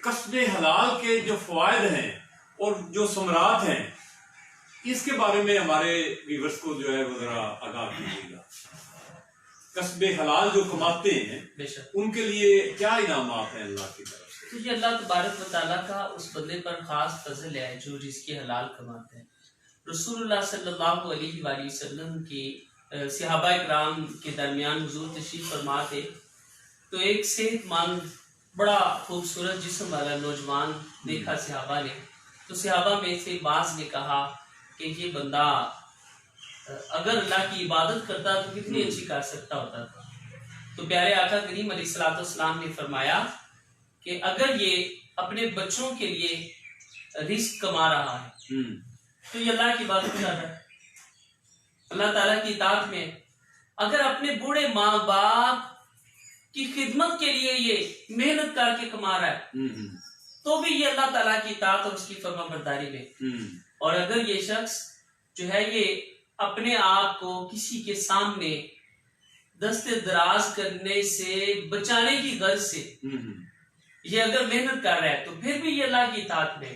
कस्बे हलाल के जो फ़वाइद हैं और जो समरात हैं, इसके बारे में हमारे व्यूअर्स को जो है वो ज़रा आगाह कीजिएगा। कस्बे हलाल जो कमाते हैं
बेशक
उनके लिए क्या इनामात हैं अल्लाह की तरफ से?
तो ये अल्लाह तबारक व तआला का उस बंदे पर खास फजल है जो रिज़्क़ हलाल कमाते हैं। रसूलुल्लाह सल्लल्लाहु अलैहि वसल्लम की सहाबा इकराम के दरमियान हुजूर तशरीफ फरमा थे, तो एक सेहतमंद बड़ा खूबसूरत जिस्म वाला नौजवान देखा सहाबा ने। तो सहाबा में से बाज़ ने कहा कि ये बंदा अगर अल्लाह की इबादत करता तो कितनी अच्छी कर सकता होता था। तो प्यारे आका करीम अलैहिस्सलाम ने फरमाया कि अगर ये अपने बच्चों के लिए रिस्क कमा रहा है तो ये अल्लाह की इबादत कर रहा है, अल्लाह ताला की इताअत में। अगर अपने बूढ़े माँ बाप की खिदमत के लिए ये मेहनत करके कमा रहा है तो भी ये अल्लाह ताला की इताअत और उसकी फरमाबरदारी में। और अगर ये शख्स जो है ये अपने आप को किसी के सामने दस्ते दराज करने से बचाने की गर्ज से ये अगर मेहनत कर रहा है तो फिर भी ये अल्लाह की इताअत में।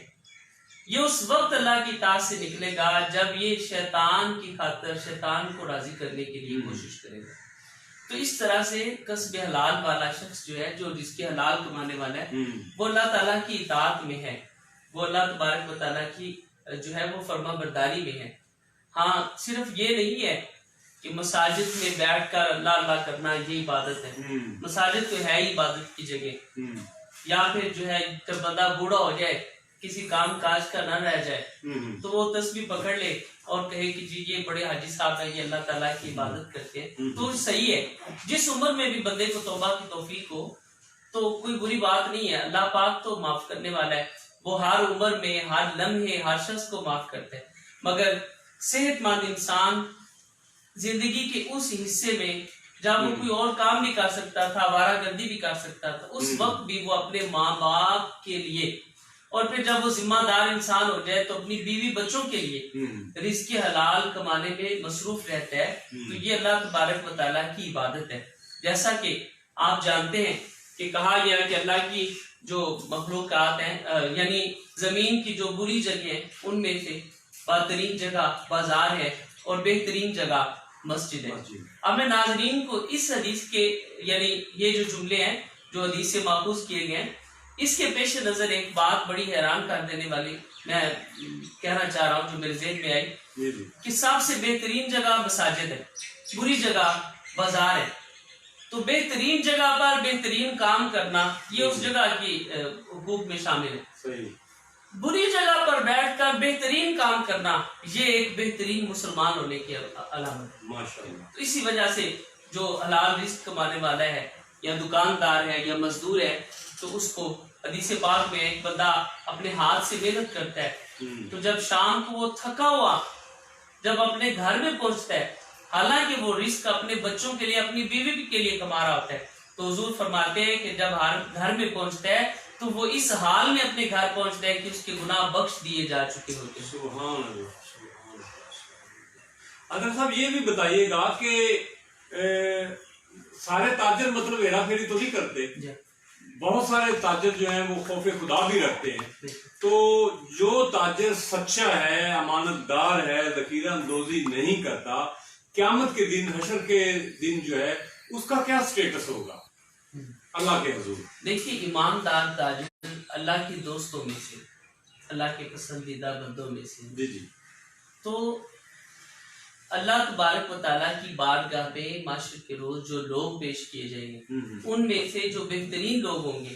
ये उस वक्त अल्लाह की इताअत से निकलेगा जब ये शैतान की खातिर शैतान को राजी करने के लिए कोशिश करेगा। तो इस तरह से कस्बे हलाल वाला शख्स जो है, जो जिसके हलाल कमाने वाला है, वो अल्लाह ताला की इताअत में है, वो अल्लाह तबारक व तआला की जो है वो फर्मा बरदारी में है। हाँ, सिर्फ ये नहीं है कि मसाजिद में बैठकर अल्लाह अल्लाह करना ये इबादत है। मसाजिद तो है ही इबादत की जगह। या फिर जो है जब बंदा बूढ़ा हो जाए, किसी काम काज का ना रह जाए, तो वो तस्बीह पकड़ ले और कहे कि जी ये बड़े हाजी साहब हैं, ये अल्लाह ताला की इबादत करते हैं, तो सही है। जिस उम्र में भी बंदे को तौबा की तौफीक हो तो कोई बुरी बात नहीं है। अल्लाह पाक तो माफ करने वाला है, वो हर उम्र में हर लम्हे हर शख्स को माफ करते हैं। मगर सेहतमंद इंसान जिंदगी के उस हिस्से में जब वो कोई और काम भी कर सकता था, आवारागर्दी भी कर सकता था, उस वक्त भी वो अपने माँ बाप के लिए, और फिर जब वो जिम्मेदार इंसान हो जाए तो अपनी बीवी बच्चों के लिए रिज़्क़ हलाल कमाने में मसरूफ रहता है। तो ये अल्लाह तबारक व तआला की इबादत है। जैसा कि आप जानते हैं कि कहा गया कि अल्लाह की जो मखलूकात हैं, यानी जमीन की जो बुरी जगह है उनमें से बेहतरीन जगह बाजार है और बेहतरीन जगह मस्जिद है। अब मैं नाज़रीन को इस हदीस के, यानी ये जो जुमले हैं जो हदीस से माखूज किए गए हैं, इसके पेश नजर एक बात बड़ी हैरान कर देने वाली मैं कहना चाह रहा हूँ जो मेरे ज़हन में आई कि सबसे बेहतरीन जगह मसाजिद है, बुरी जगह बाजार है। तो बेहतरीन जगह पर बेहतरीन काम करना ये उस जगह की हुकूक में शामिल है। बुरी जगह पर बैठकर बेहतरीन काम करना ये एक बेहतरीन मुसलमान होने की अलामत है। माशाअल्लाह। तो इसी वजह से जो हलाल रिज़्क़ कमाने वाला है या दुकानदार है या मजदूर है, तो उसको हदीस पाक में एक बंदा अपने हाथ से मेहनत करता है, तो जब शाम को वो थका हुआ जब अपने घर में पहुंचता है, हालांकि वो रिस्क अपने बच्चों के लिए अपनी बीवी के लिए कमा रहा होता है, तो हुजूर फरमाते हैं कि जब घर में पहुंचता है तो वो इस हाल में अपने घर पहुंचता है कि उसके गुनाह बख्श दिए जा चुके होते हैं।
सुभान अल्लाह। अगर साहब ये भी बताइएगा कि सारे ताजर मतलब हेरा फेरी तो नहीं करते, बहुत सारे ताजर जो हैं वो खौफे खुदा भी रखते हैं। तो जो ताजर सच्चा है, अमानतदार है, ज़ख़ीरा अंदोज़ी नहीं करता, क़यामत के दिन, हशर के दिन जो है उसका क्या स्टेटस होगा? अल्लाह के हुजूर।
देखिए, ईमानदार ताजिर अल्लाह के दोस्तों में से, अल्लाह के पसंदीदा बंदों में से।
जी जी।
तो अल्लाह तबारक व तआला की बारगाह में माशर के रोज जो लोग पेश किए जाएंगे, उनमें से जो बेहतरीन लोग होंगे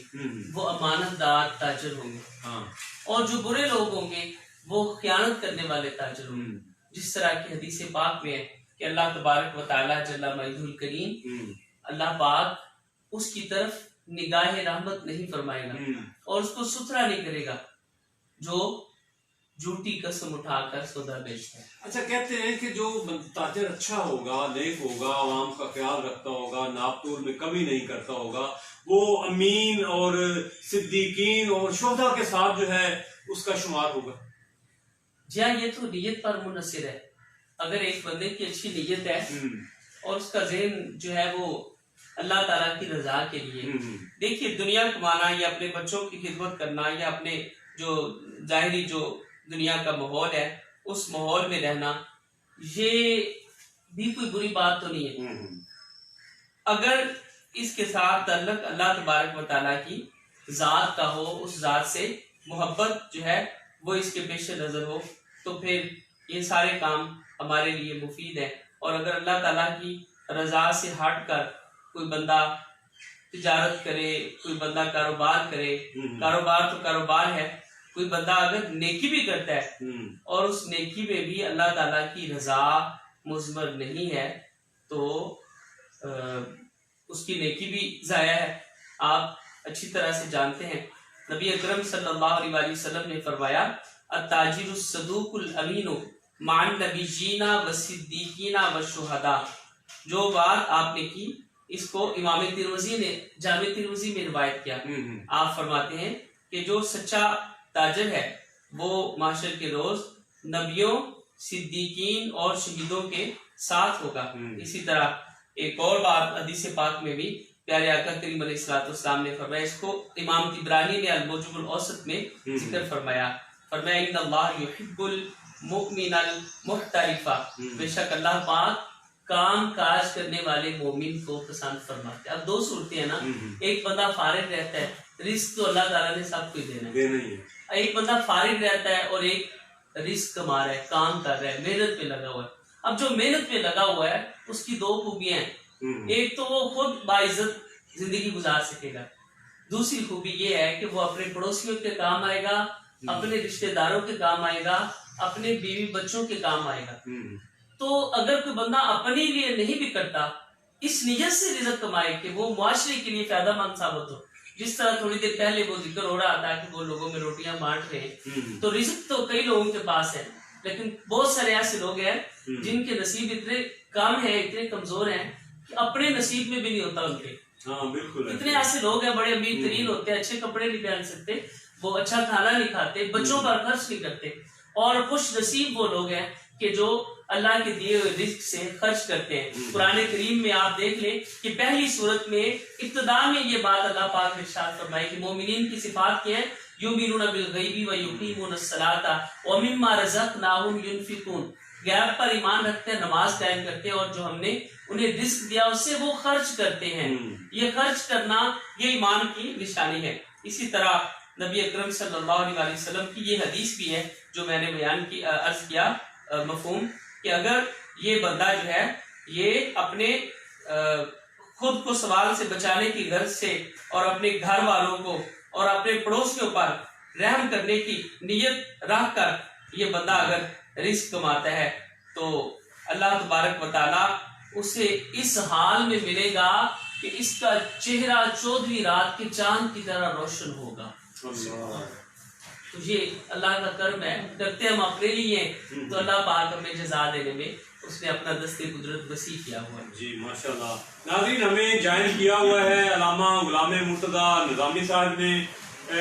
वो अमानतदार ताजिर होंगे,
हाँ।
और जो बुरे लोग होंगे वो खयानत करने वाले ताजिर होंगे। जिस तरह की हदीस पाक में है कि अल्लाह तबारक व तआला जल्ला मजदुल करीम, अल्लाह पाक उसकी तरफ निगाह रहमत नहीं फरमाएगा और उसको सुथरा नहीं करेगा जो झूठी कसम उठाकर सौदा बेचता है।
अच्छा, कहते हैं कि जो ताजिर अच्छा होगा, नेक होगा, आवाम का ख्याल रखता होगा, नापतोल में कमी नहीं करता होगा, वो अमीन और सिद्दीकीन और शुहदा के साथ जो है उसका शुमार होगा।
जी हाँ, ये तो नीयत पर मुनसिर है। अगर एक बंदे की अच्छी नीयत है और उसका ज़हन जो है वो अल्लाह ताला की रजा के लिए, देखिए दुनिया कमाना या अपने बच्चों की खिदमत करना या अपने जो जाहिरी जो दुनिया का माहौल है उस माहौल में रहना, ये भी कोई बुरी बात तो नहीं है अगर इसके साथ ताल्लुक अल्लाह तबारक व तआला की जात का हो, उस जात से मोहब्बत जो है वो इसके पेश नजर हो, तो फिर ये सारे काम हमारे लिए मुफीद है। और अगर अल्लाह ताला की रजा से हट कर कोई बंदा तिजारत करे, कोई बंदा कारोबार करे, कारोबार तो कारोबार है, कोई बंदा अगर नेकी भी करता है और उस नेकी में भी अल्लाह ताला की रजा मुज़मर नहीं है तो उसकी नेकी भी ज़ाया है। आप अच्छी तरह से जानते हैं नबी अकरम सल्लल्लाहु अलैहि वसल्लम ने फरमाया, अत्ताजिरुस सदूकुल अमीनु मान नबीयीना व सिद्दीकीना व शुहदा। जो बात आपने की इसको इमाम तिरमिज़ी ने जामे तिरमिज़ी में रिवायत किया। आप फरमाते हैं कि जो सच्चा ताजिर है वो माशर के रोज नबियों, सिद्दीकीन और शहीदों के साथ होगा। इसी तरह एक और बात हदीस पाक में भी प्यारे आका करीम अलैहिस्सलाम ने फरमाया, इसको इमाम तिबरानी ने अल-मुजमुल औसत में जिक्र फरमाया, इन्नल्लाह युहिब्बुल मुमिनल मुहतरिफा, बेशक अल्लाह पाक काम काज करने वाले मोमिन को पसंद फरमाते हैं। अब दो सूरतें हैं ना, एक बंदा फारिग रहता है, रिस्क तो अल्लाह ताला ने सब कुछ देना है, एक बंदा फारिग रहता है और एक रिस्क कमा रहा है, काम कर रहा है, मेहनत पे लगा हुआ है। अब जो मेहनत पे लगा हुआ है उसकी दो खूबियां हैं, एक तो वो खुद बाइज्जत जिंदगी गुजार सकेगा, दूसरी खूबी ये है कि वो अपने पड़ोसियों के काम आएगा, अपने रिश्तेदारों के काम आएगा, अपने बीवी बच्चों के काम आएगा। तो अगर कोई बंदा अपने लिए नहीं भी करता, इस नियत से रिज़्क कमाए कि वो मुआशरे के लिए फायदेमंद साबित हो, जिस तरह थोड़ी देर पहले वो जिक्र हो रहा था कि वो लोगों में रोटियां बांट रहे हैं, तो रिज़्क तो कई लोगों के पास है, लेकिन बहुत सारे ऐसे लोग हैं जिनके नसीब इतने कम है, इतने कमजोर हैं कि अपने नसीब में भी नहीं होता उनके।
हाँ, बिल्कुल।
इतने ऐसे लोग हैं, बड़े अमीर तरीन होते हैं, अच्छे कपड़े नहीं पहन सकते, वो अच्छा खाना नहीं खाते, बच्चों पर खर्च नहीं करते, और खुश नसीब वो लोग हैं कि जो अल्लाह के दिए हुए रिज़्क से खर्च करते हैं। कुरान करीम में आप देख लें कि पहली सूरत में इब्तिदा में ये बात अल्लाह पाक ने इरशाद फरमाई कि मोमिनीन की सिफात क्या है, युमिनूना बिल गैबी व युकीमूनस सलाता व मिम्मा रज़क़नाहुम युनफिकून, गैब पर ईमान रखते हैं, नमाज कायम करते हैं, और जो हमने उन्हें रिज़्क दिया उससे वो खर्च करते हैं। ये खर्च करना ये ईमान की निशानी है। इसी तरह नबी अकरम सल्लल्लाहु अलैहि वसल्लम की ये हदीस भी है जो मैंने बयान की, अर्ज किया मफहूम, कि अगर ये बंदा जो है ये अपने खुद को सवाल से बचाने की गर्ज से और अपने घर वालों को और अपने पड़ोसियों पर रहम करने की नीयत रख कर ये बंदा अगर रिस्क कमाता है तो अल्लाह तबारक व तआला उसे इस हाल में मिलेगा कि इसका चेहरा 14वीं रात के चांद की तरह रोशन होगा। तो ये अल्लाह का कर्म है, करते हम अपने लिए, तो अल्लाह पाक हमें जज़ा देने में उसने अपना दस्ते कुदरत वसी किया हुआ है।
जी माशाल्लाह। नाज़रीन, हमें ज्वाइन किया हुआ है अल्लामा गुलाम मुर्तज़ा निज़ामी साहब ने,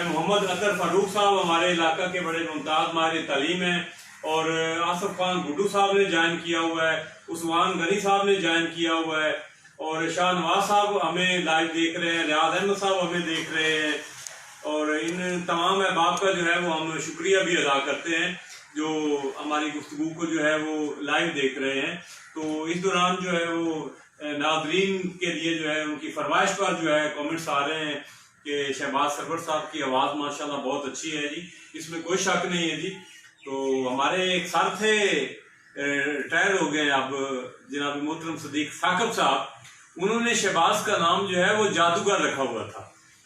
मोहम्मद अतर फारूक साहब हमारे इलाका के बड़े मुमताज़ माहिर तालीम हैं, और आसफ खान गुड्डू साहब ने ज्वाइन किया हुआ है, उस्मान गनी साहब ने ज्वाइन किया हुआ है, और शाह नवाज साहब हमें लाइव देख रहे हैं, रियाज अहमद साहब हमें देख रहे हैं, और इन तमाम अहबाब का जो है वो हम शुक्रिया भी अदा करते हैं जो हमारी गुफ्तगू को जो है वो लाइव देख रहे हैं। तो इस दौरान जो है वो नादरीन के लिए जो है उनकी फरमाइश पर जो है कमेंट्स आ रहे हैं कि शहबाज सरवर साहब की आवाज़ माशाल्लाह बहुत अच्छी है जी, इसमें कोई शक नहीं है जी। तो हमारे एक सर थे, रिटायर हो गए अब, जनाब मोहतरम सदीक साकिब साहब, उन्होंने शहबाज का नाम जो है वो जादूगर रखा हुआ था।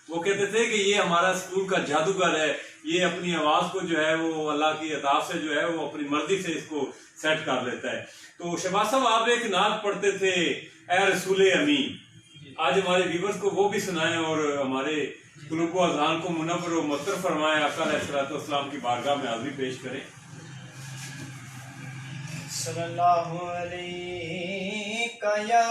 वो कहते थे कि ये हमारा स्कूल का जादूगर है, ये अपनी आवाज़ को जो है वो अल्लाह की अता से जो है वो अपनी मर्जी से इसको सेट कर लेता है। तो शहबाज साहब आप एक नात पढ़ते थे, ए रसूल अमीन, आज हमारे व्यूवर्स को वो भी सुनाएं और हमारे कुलूब अज़ान को मुनव्वर व मुअत्तर फरमाएं, आका अलैहिस्सलाम की बारगाह में हाज़िरी पेश करें।
सल्लल्लाहु अलैहि या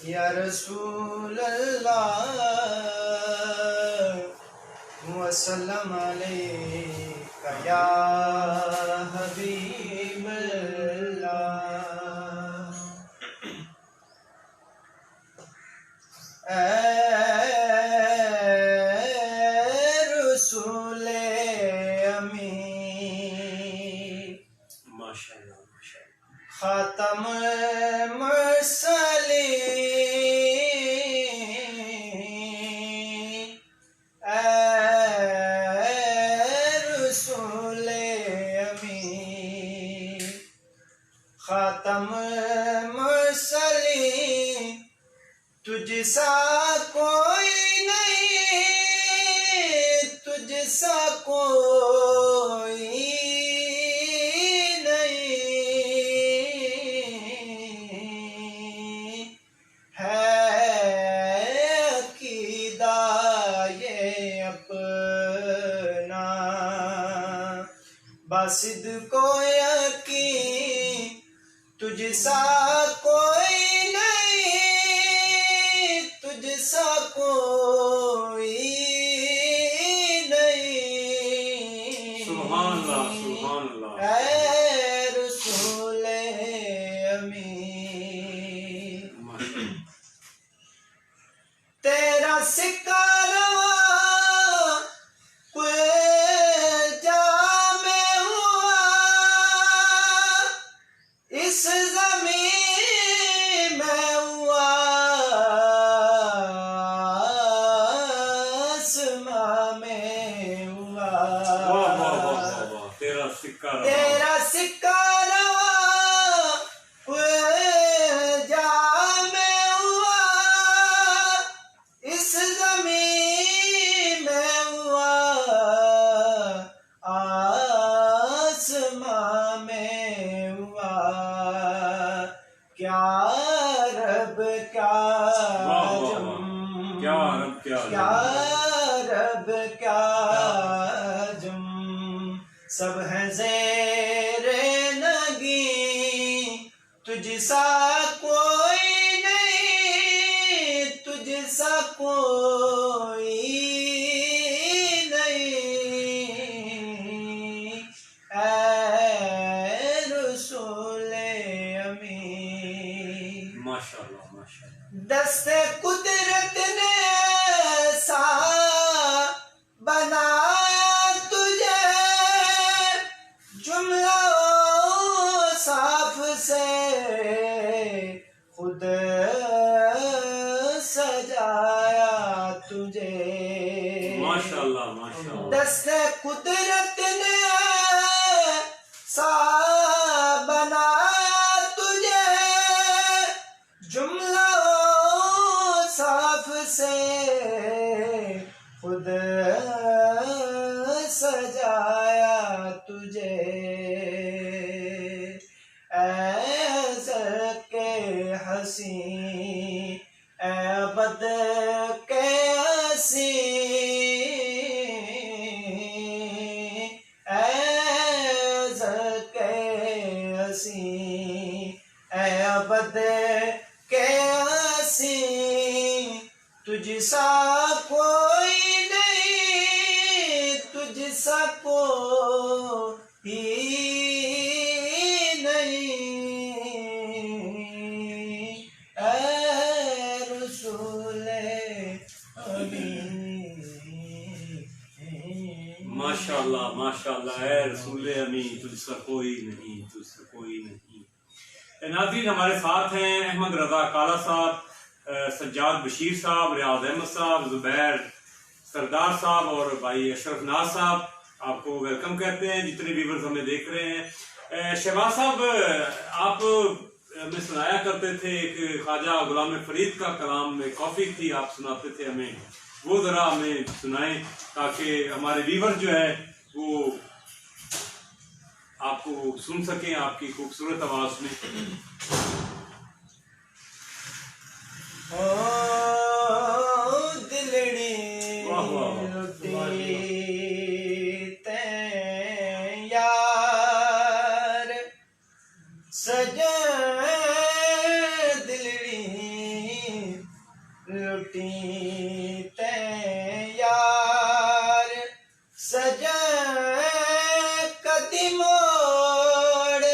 या रसूल अल्लाह वसल्लम अलैका या हबीब अल्लाह। रसूल अमीन
माशाअल्लाह माशाअल्लाह।
खातम मुरसलीन रसूल अमीन खातम मुरसलीन तुझसा कोई नहीं, तुझसा कोई नहीं है अकीदा ये अपना, बासिद को यकीन तुझसा कोई नहीं, तुझसा कोई नहीं।
सुभान अल्लाह सुभान अल्लाह।
ऐ रसूल अमीन तेरा सिक्का रवा कुल जामे हुआ, इस ज़मीन में हुआ आसमां में हुआ।
वाह वाह वाह वाह वाह, तेरा सिक्का रवा।
तेरा सिक्का रवा कुल जामे हुआ, इस ज़मीन में हुआ आसमां में हुआ। क्या रब क्या
वाह वाह
जम,
वाह, क्या रब क्या
क्या रब क्या जुम, सब है ज़ेरे नगी, तुझसा कोई नहीं, तुझसा कोई नहीं। ऐ रसूल अमीन
माशाअल्लाह माशाअल्लाह।
दस्ते कुदरत ने ऐसा बनाया तुझे, जुमला साफ से खुद सजाया तुझे।
माशाअल्लाह माशाअल्लाह।
दस्ते कुदरत ने ऐसा बनाया तुझे, जुमला साफ से खुद सजाया तुझे। ऐज़ के हसी बद के हसी, ऐज़ के हसी बद के हसी, तुझसा कोई नहीं, तुझसा कोई नहीं। ऐ रसूल अमीन
माशाल्लाह माशाल्लाह, ऐ रसूल अमी तुझसा कोई नहीं, तुझसा कोई नहीं। नाज़रीन, हमारे साथ हैं अहमद रजा काला साहब, सज्जाद बशीर साहब, रियाज अहमद साहब, जुबैर सरदार साहब और भाई अशरफ नाज साहब। आपको वेलकम कहते हैं जितने व्यूवर्स हमें देख रहे हैं। शहबाज साहब, आप हमें सुनाया करते थे एक ख्वाजा गुलाम फरीद का कलाम में कॉफी थी, आप सुनाते थे हमें, वो जरा हमें सुनाएं ताकि हमारे व्यूवर जो है वो आपको सुन सकें आपकी खूबसूरत आवाज में।
दिलड़ी
वाह वाह
लुटी यार सजन, दिलड़ी लुटी यार सजन, कदी मोड़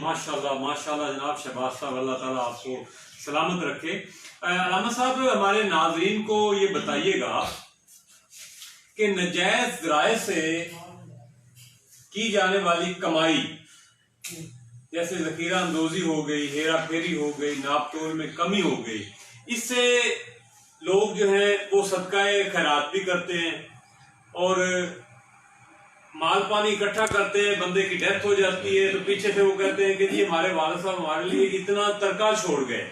माशाल्लाह माशाल्लाह जनाब शहबाज साहब, अल्लाह ताला आपको सलामत रखे। अलामा साहब, हमारे नाजरीन को ये बताइएगा कि नजायज ज़राए से की जाने वाली कमाई, जैसे जखीरा अंदोजी हो गई, हेरा फेरी हो गई, नाप तोल में कमी हो गई, इससे लोग जो है वो सदकाए खैरात भी करते हैं और माल पानी इकट्ठा करते हैं। बंदे की डेथ हो जाती है तो पीछे से वो कहते हैं कि जी हमारे वालिद साहब हमारे लिए इतना तरका छोड़ गए।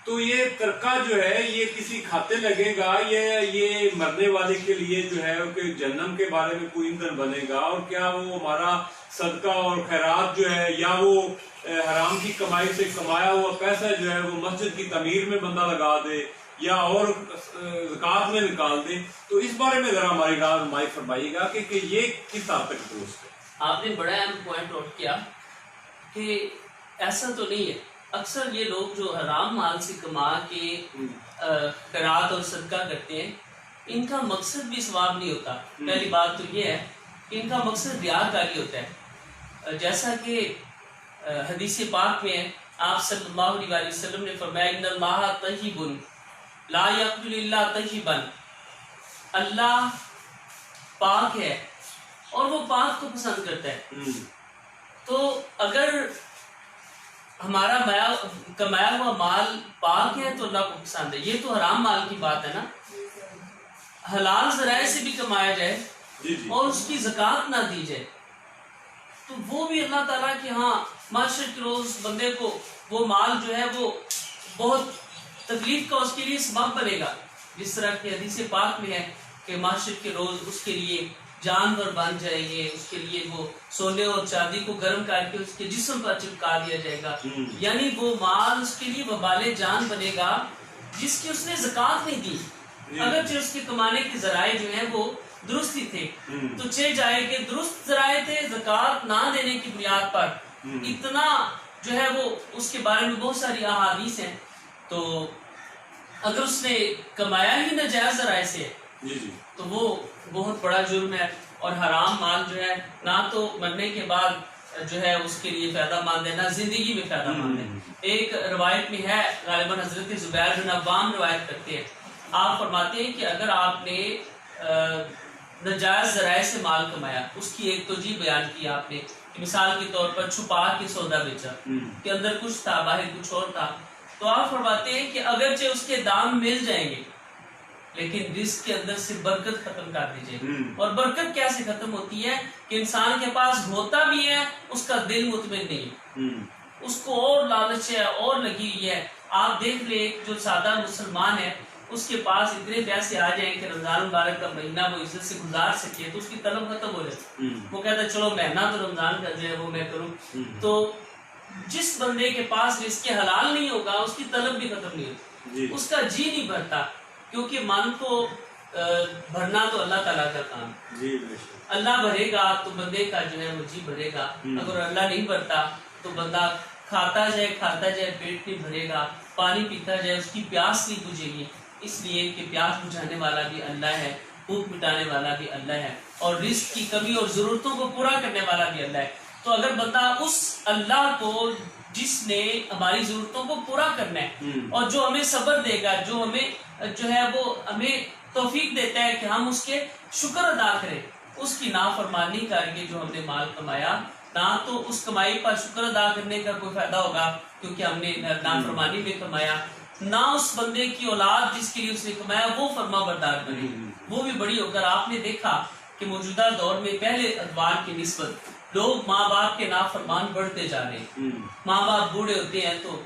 तो ये तरका जो है ये किसी खाते लगेगा, ये मरने वाले के लिए जो है कि जन्नम के बारे में कोई ईंधन बनेगा, और क्या वो हमारा सदका और खैरात जो है या वो हराम की कमाई से कमाया हुआ पैसा जो है वो मस्जिद की तमीर में बंदा लगा दे या और ज़कात में निकाल दे। तो इस बारे में जरा हमारी राय फरमाइएगा कि ये किस हद तक दुरुस्त है।
आपने बड़ा अहम पॉइंट नोट किया कि ऐसा तो नहीं है। अक्सर ये लोग जो हराम माल से कमा के खैरात और सदका करते हैं, इनका मकसद भी सवाब नहीं होता। पहली बात तो ये है कि इनका मकसद रियाकारी होता है। जैसा कि हदीस पाक में है, आप सल्लल्लाहु अलैहि वसल्लम ने फरमाया इन्नल्लाह तय्यिबुन ला यक़बलु इल्ला तय्यिबन, अल्लाह पाक है और वो पाक को पसंद करता है। तो अगर हमारा कमाया हुआ माल पाक है तो अल्लाह को पसंद है। ये तो हराम माल की बात है ना। हलाल ज़राए से भी कमाया जाए और उसकी ज़कात ना दी जाए तो वो भी अल्लाह ताला के यहाँ माशर के रोज बंदे को वो माल जो है वो बहुत तकलीफ का उसके लिए सबब बनेगा। जिस तरह की हदीस पाक में है कि माशर के रोज उसके लिए जानवर बन जाएंगे, उसके लिए वो सोने और चांदी को गर्म करके उसके जिस्म पर चिपका दिया जाएगा, यानी वो माल उसके लिए वबाले जान बनेगा जिसकी उसने ज़कात नहीं दी। अगर उसके कमाने के जराए जो है वो दुरुस्त ही थे, तो चे जाए के दुरुस्त जराए थे, ज़कात ना देने की बुनियाद पर इतना जो है वो उसके बारे में बहुत सारी अहादीस हैं। तो अगर उसने कमाया ही नाजायज जराए से तो वो बहुत बड़ा जुर्म है, और हराम माल जो है ना तो मरने के बाद जो है उसके लिए फायदामंद है, ना जिंदगी में फायदामंद है। एक रवायत में है, गालिबन हजरत जुबैर बिन अव्वाम रवायत करते हैं, आप फरमाते हैं कि अगर आपने नाजायज जराए से माल कमाया, उसकी एक तौजीह बयान की आपने, मिसाल के तौर पर छुपा के सौदा बेचा कि अंदर कुछ था बाहर कुछ और था, तो आप फरमाते हैं कि अगरचे उसके दाम मिल जाएंगे लेकिन रिस्क के अंदर से बरकत खत्म कर दीजिए। और बरकत कैसे खत्म होती है कि इंसान के पास होता भी है, उसका दिल मुतमिन नहीं, उसको और लालच है और लगी हुई है। आप देख ले जो सादा मुसलमान है उसके पास इतने पैसे आ जाए कि रमजान मुबारक का महीना वो इज्जत से गुजार सके तो उसकी तलब खत्म हो जाती, वो कहता है चलो महीना तो रमजान का जो है वो मैं करूँ। तो जिस बंदे के पास रिस्क हलाल नहीं होगा उसकी तलब भी खत्म नहीं होती, उसका जी नहीं भरता, क्योंकि मन को भरना तो अल्लाह ताला का काम, अल्लाह भरेगा तो बंदे का जो है वो जी भरेगा। अगर अल्लाह नहीं भरता तो बंदा खाता जाए पेट नहीं भरेगा, पानी पीता जाए उसकी प्यास नहीं बुझेगी, इसलिए कि प्यास बुझाने वाला भी अल्लाह है, भूख मिटाने वाला भी अल्लाह है, और रिस्क की कमी और जरूरतों को पूरा करने वाला भी अल्लाह है। तो अगर बंदा उस अल्लाह को जिसने हमारी जरूरतों को पूरा करना है और जो हमें सब्र देगा, जो हमें जो है वो हमें तौफीक देता है कि हम उसके शुक्र अदा करें, उसकी नाफरमानी करके जो हमने माल कमाया, ना तो उस कमाई पर शुक्र अदा करने का कोई फायदा होगा क्योंकि हमने नाफरमानी में कमाया, ना उस बंदे की औलाद जिसके लिए उसने कमाया वो फर्मा बरदार बने, वो भी बड़ी होकर। आपने देखा कि मौजूदा दौर में पहले अदवार की निस्बत लोग माँ बाप के नाफरमान बढ़ते जा रहे हैं, माँ बाप बूढ़े होते हैं तो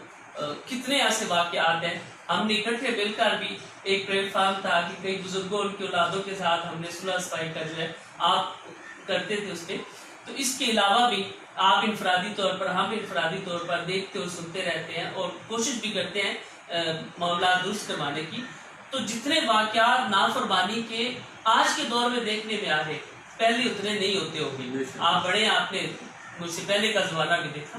कितने ऐसे वाकयात हैं। हमने इकट्ठे मिलकर भी एक प्लेटफॉर्म था कि कई बुजुर्गों उनकी औलादों के साथ हमने सुलह सफाई का जो है आप करते थे उसमें। तो इसके अलावा भी आप इनफरादी तौर पर, हम इनफरादी तौर पर देखते और सुनते रहते हैं और कोशिश भी करते हैं मामला दुरुस्त करवाने की। तो जितने वाकयात नाफरमानी के आज के दौर में देखने में आ रहे, पहले उतने नहीं होते होंगे। आप बड़े, आपने मुझसे पहले का जमाना भी देखा,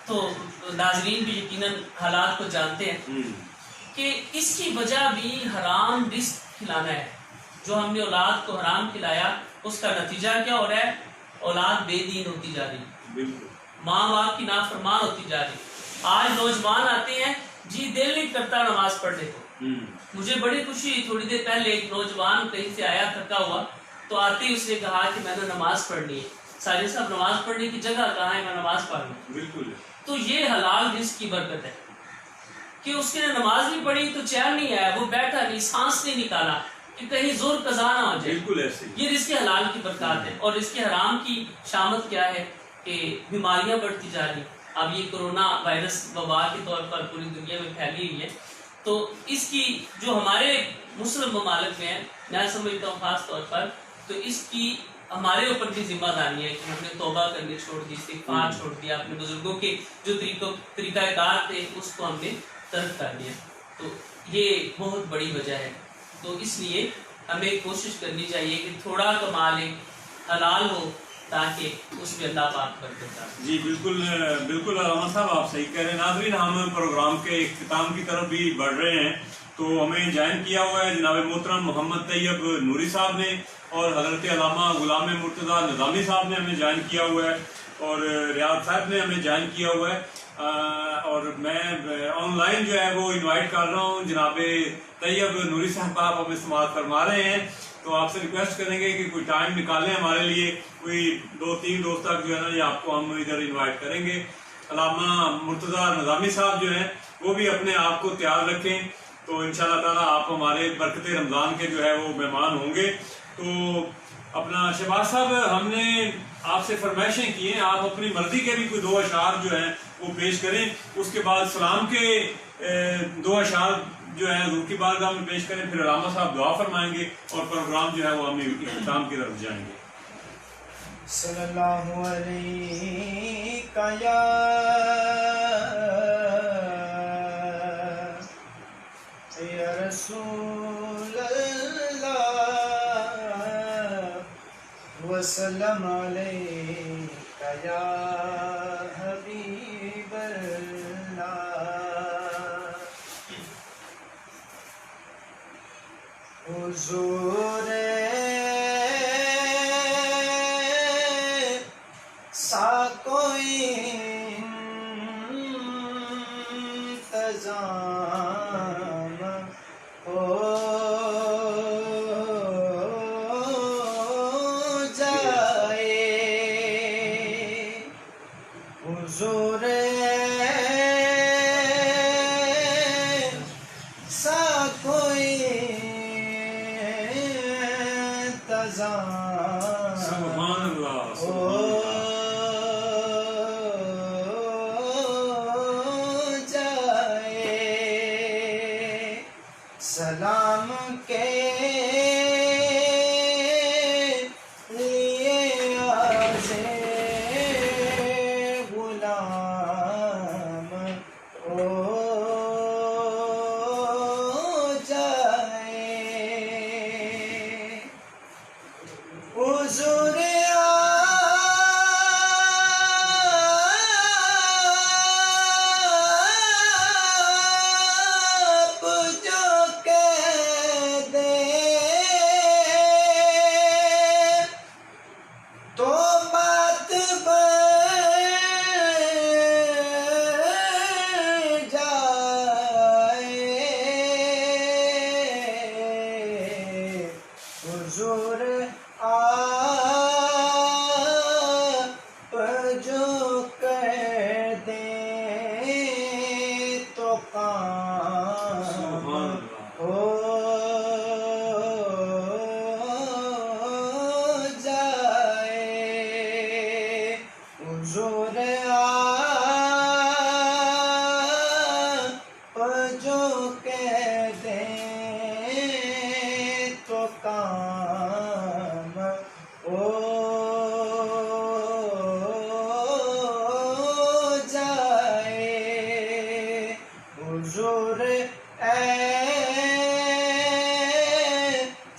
तो नाजरीन भी यकीनन हालात को जानते हैं कि इसकी वजह भी हराम रिस्क खिलाना है। जो हमने औलाद को हराम खिलाया उसका नतीजा क्या हो रहा है? औलाद बेदीन होती जा रही, माँ बाप की नाफरमान होती जा रही। आज नौजवान आते हैं, जी दिल नहीं करता नमाज पढ़ने को। मुझे बड़ी खुशी हुई, थोड़ी देर पहले एक नौजवान कहीं से आया थका हुआ, तो आते ही उसने कहा कि मैंने नमाज पढ़नी है। साजिद साहब नमाज पढ़ने की जगह कहाँ है, मैं नमाज पढ़ लूँ। बिल्कुल। तो ये हलाल रिस्क की बरकत है कि उसने नमाज नहीं पढ़ी तो चैन नहीं आया, वो बैठा नहीं, सांस नहीं निकाला कि कहीं जोर कजा ना हो जाए। बिल्कुल ऐसे। ये रिस्क हलाल की बरकत है। और इसके हराम की शामत क्या है कि बीमारियां बढ़ती जा रही। अब ये कोरोना वायरस वबा के तौर पर पूरी दुनिया में फैली हुई है, तो इसकी जो हमारे मुस्लिम ममालिक में है, मैं समझता हूँ खास तौर पर, तो इसकी हमारे ऊपर भी जिम्मेदारी है कि हमने तौबा करनी छोड़ दी, इस्तिग़फ़ार छोड़ दिया, अपने बुजुर्गों के जो तरीक़ाकार थे उसको हमने तर्क कर दिया। तो ये बहुत बड़ी वजह है। तो इसलिए हमें कोशिश करनी चाहिए कि थोड़ा कमा लें, हलाल हो, ताकि उसमें अल्लाह पाक बरकत डाले।
जी बिल्कुल बिल्कुल अहमद साहब आप सही कह रहे हैं। नाज़रीन, हम प्रोग्राम के इख्तिताम की तरफ भी बढ़ रहे हैं, तो हमें ज्वाइन किया हुआ है जनाब मोहतरम मोहम्मद तैयब नूरी साहब ने, और हज़रत अल्लामा गुलाम मुर्तज़ा निज़ामी साहब ने हमें ज्वाइन किया हुआ है, और रियाद साहब ने हमें ज्वाइन किया हुआ है। और मैं ऑनलाइन जो है वो इनवाइट कर रहा हूँ जनाब तैयब नूरी साहब का, आप हमें इस्तेमाल फरमा रहे हैं, तो आपसे रिक्वेस्ट करेंगे कि कोई टाइम निकालें हमारे लिए, कोई 2-3 दोस्त तक जो है ना, ये आपको हम इधर इनवाइट करेंगे। अल्लामा मुर्तज़ा निज़ामी साहब जो हैं वो भी अपने आप को तैयार रखें, तो इंशाअल्लाह ताला आप हमारे बरकत रमज़ान के जो है वो मेहमान होंगे। तो अपना शहबाज साहब, हमने आपसे फरमाइशें की हैं, आप अपनी मर्जी के भी कोई 2 अशार जो हैं वो पेश करें, उसके बाद सलाम के 2 अशार जो है हजूर की बारगाह में पेश करें, फिर अलामा साहब दुआ फरमाएंगे और प्रोग्राम जो है वो हम इख्तिताम की तरफ जाएंगे।
सल्लल्लाहु अलैहि या रसूल अल्लाह वसल्लम अलैका या हबीब अल्लाह। हुजूर सा कोई इंतजाम हो जाए, हुजूर सा कोई इंतजाम
सुभान अल्लाह,
हो जाए। सलाम के लिए आज़े गुलाम हो जाए। हुजूर आप जो कह दे तो बात बन जाए। हुजूर आप जो कह दे तो काम
सुभान
हो जाए। हुजूर आप जो कह दे तो काम हो जाए। हुजूर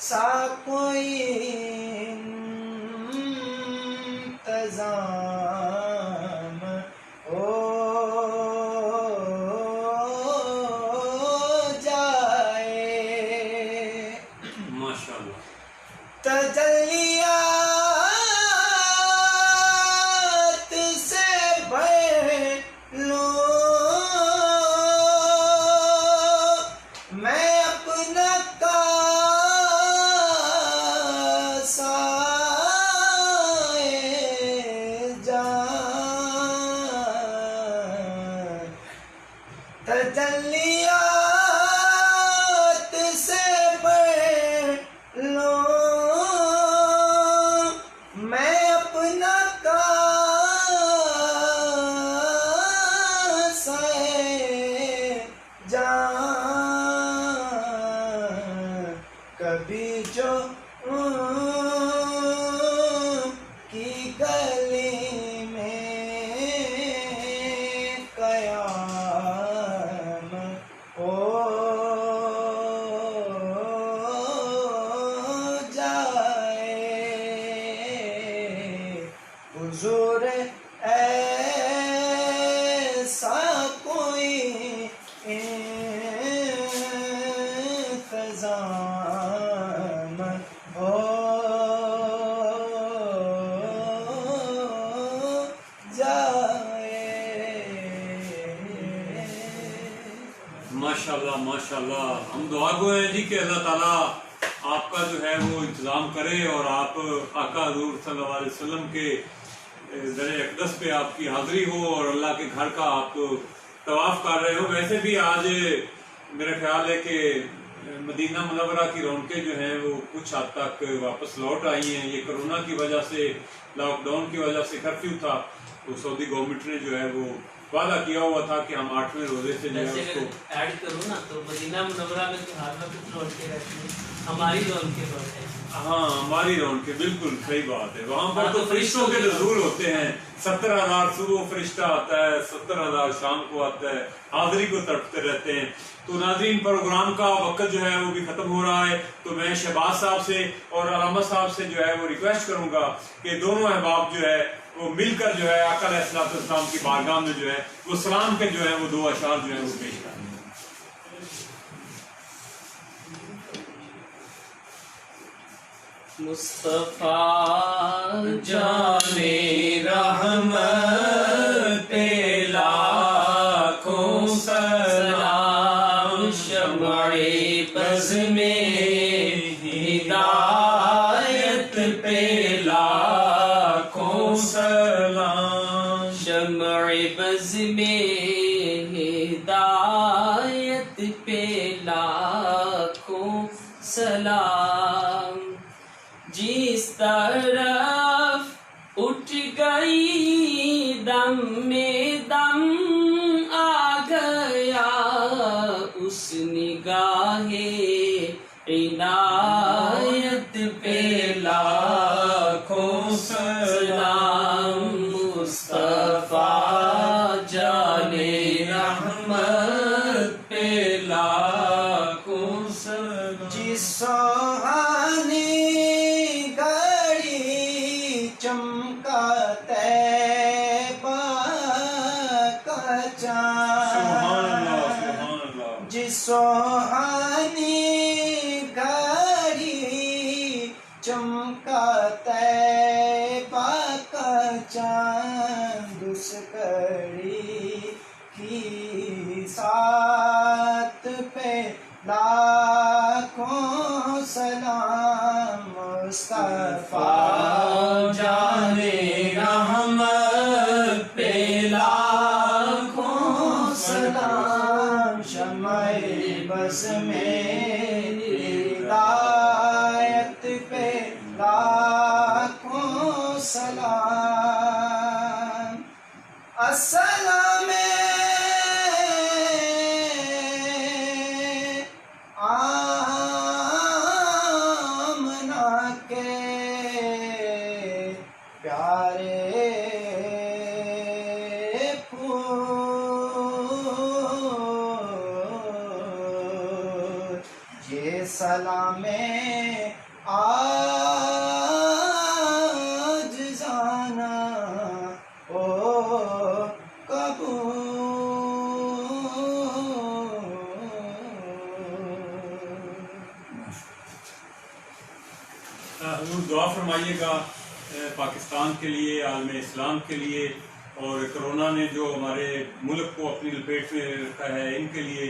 ऐसा कोई इंतजाम हो जाए।
माशाअल्लाह।
तजल्लियात से भर लो मैं अपना कासाए जान। तजल्लियात से भर लो मैं अपना कासाए जान। कभी जो की गली में कयाम हो जाए। हुजूर ऐसा कोई इंतजाम हो जाए।
माशाल्लाह माशाल्लाह। हम दुआ गो हैं जी कि अल्लाह ताला आपका जो है वो इंतज़ाम करे और आप आका हज़ूर सल्लल्लाहु अलैहि वसल्लम के दर अक़दस पे आपकी हाज़िरी हो और अल्लाह के घर का आप तवाफ़ कर रहे हो। वैसे भी आज मेरा ख्याल है कि मदीना मुनव्वरा की रौनकें जो हैं वो कुछ हद तक वापस लौट आई हैं। ये कोरोना की वजह से, लॉकडाउन की वजह से कर्फ्यू था तो सऊदी गवर्नमेंट ने जो है वो वादा किया हुआ था कि हम 8वें रोजे से जो है
वैसे
उसको
अगर ऐड करूँ ना तो मदीना मुनव्वरा में तो हर वक्त रौनकें रहती हैं, हमारी रौनकें बहुत है।
हाँ हमारी रौनकें, बिल्कुल सही बात है। वहाँ पर
हाँ,
तो
तो
फरिश्तों के
फरिश्तों
नज़ूल होते हैं, 70,000 सुबह फरिश्ता आता है, 70,000 शाम को आता है, हाजिरी को तड़पते रहते हैं। तो नाज़रीन, प्रोग्राम का वक्त जो है वो भी ख़त्म हो रहा है, तो मैं शहबाज साहब से और अलामा साहब से जो है वो रिक्वेस्ट करूँगा कि दोनों अहबाब जो है वो मिलकर जो है आका अलैहिस्सलाम की बारगाह में जो है वो सलाम के जो है वो 2 अशार जो है वो पेश करें।
मुस्तफा जाने रहमत पे लाखों सलाम, शम्अ-ए बज़ में हिदायत पे लाखों सलाम, शम्अ-ए बज़ में हिदायत पे लाखों सलाम। जिस तरफ उठ गई दम में दम आ गया, उस निगाहे इनायत पे लाखों सलाम। मुस्तफा जाने रहमत पे लाखों सलाम।
जिस सुहानी घड़ी चमका तैबा का चाँद, जिस सुहानी घड़ी चमका तैबा का चाँद, उस घड़ी की साथ पे लाखों सलाम। मुस्तफा
जाने रहमत पे लाखों
सलाम, शम्अ-ए बज़ में हिदायत पे लाखों सलाम। अस्सलाम आमना के प्यारे फूल, ये सलामे आज जाना ओ
हुजूर दुआ फरमाइएगा पाकिस्तान के लिए, आलम इस्लाम के लिए, और कोरोना ने जो हमारे मुल्क को अपनी लपेट में रखा है इनके लिए,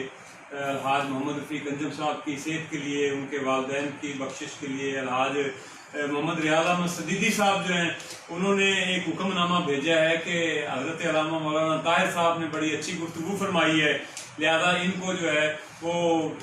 अलहाज मोहम्मद रफ़ीक अंजुम साहब की सेहत के लिए, उनके वालिदैन की बख्शिश के लिए। अलहाज मोहम्मद रियाज अहमद सदीदी साहब जो हैं उन्होंने एक हुक्मनामा भेजा है कि हज़रत अल्लामा मौलाना ताहिर साहब ने बड़ी अच्छी गुफ्तगू फरमाई है, लिहाजा इनको जो है वो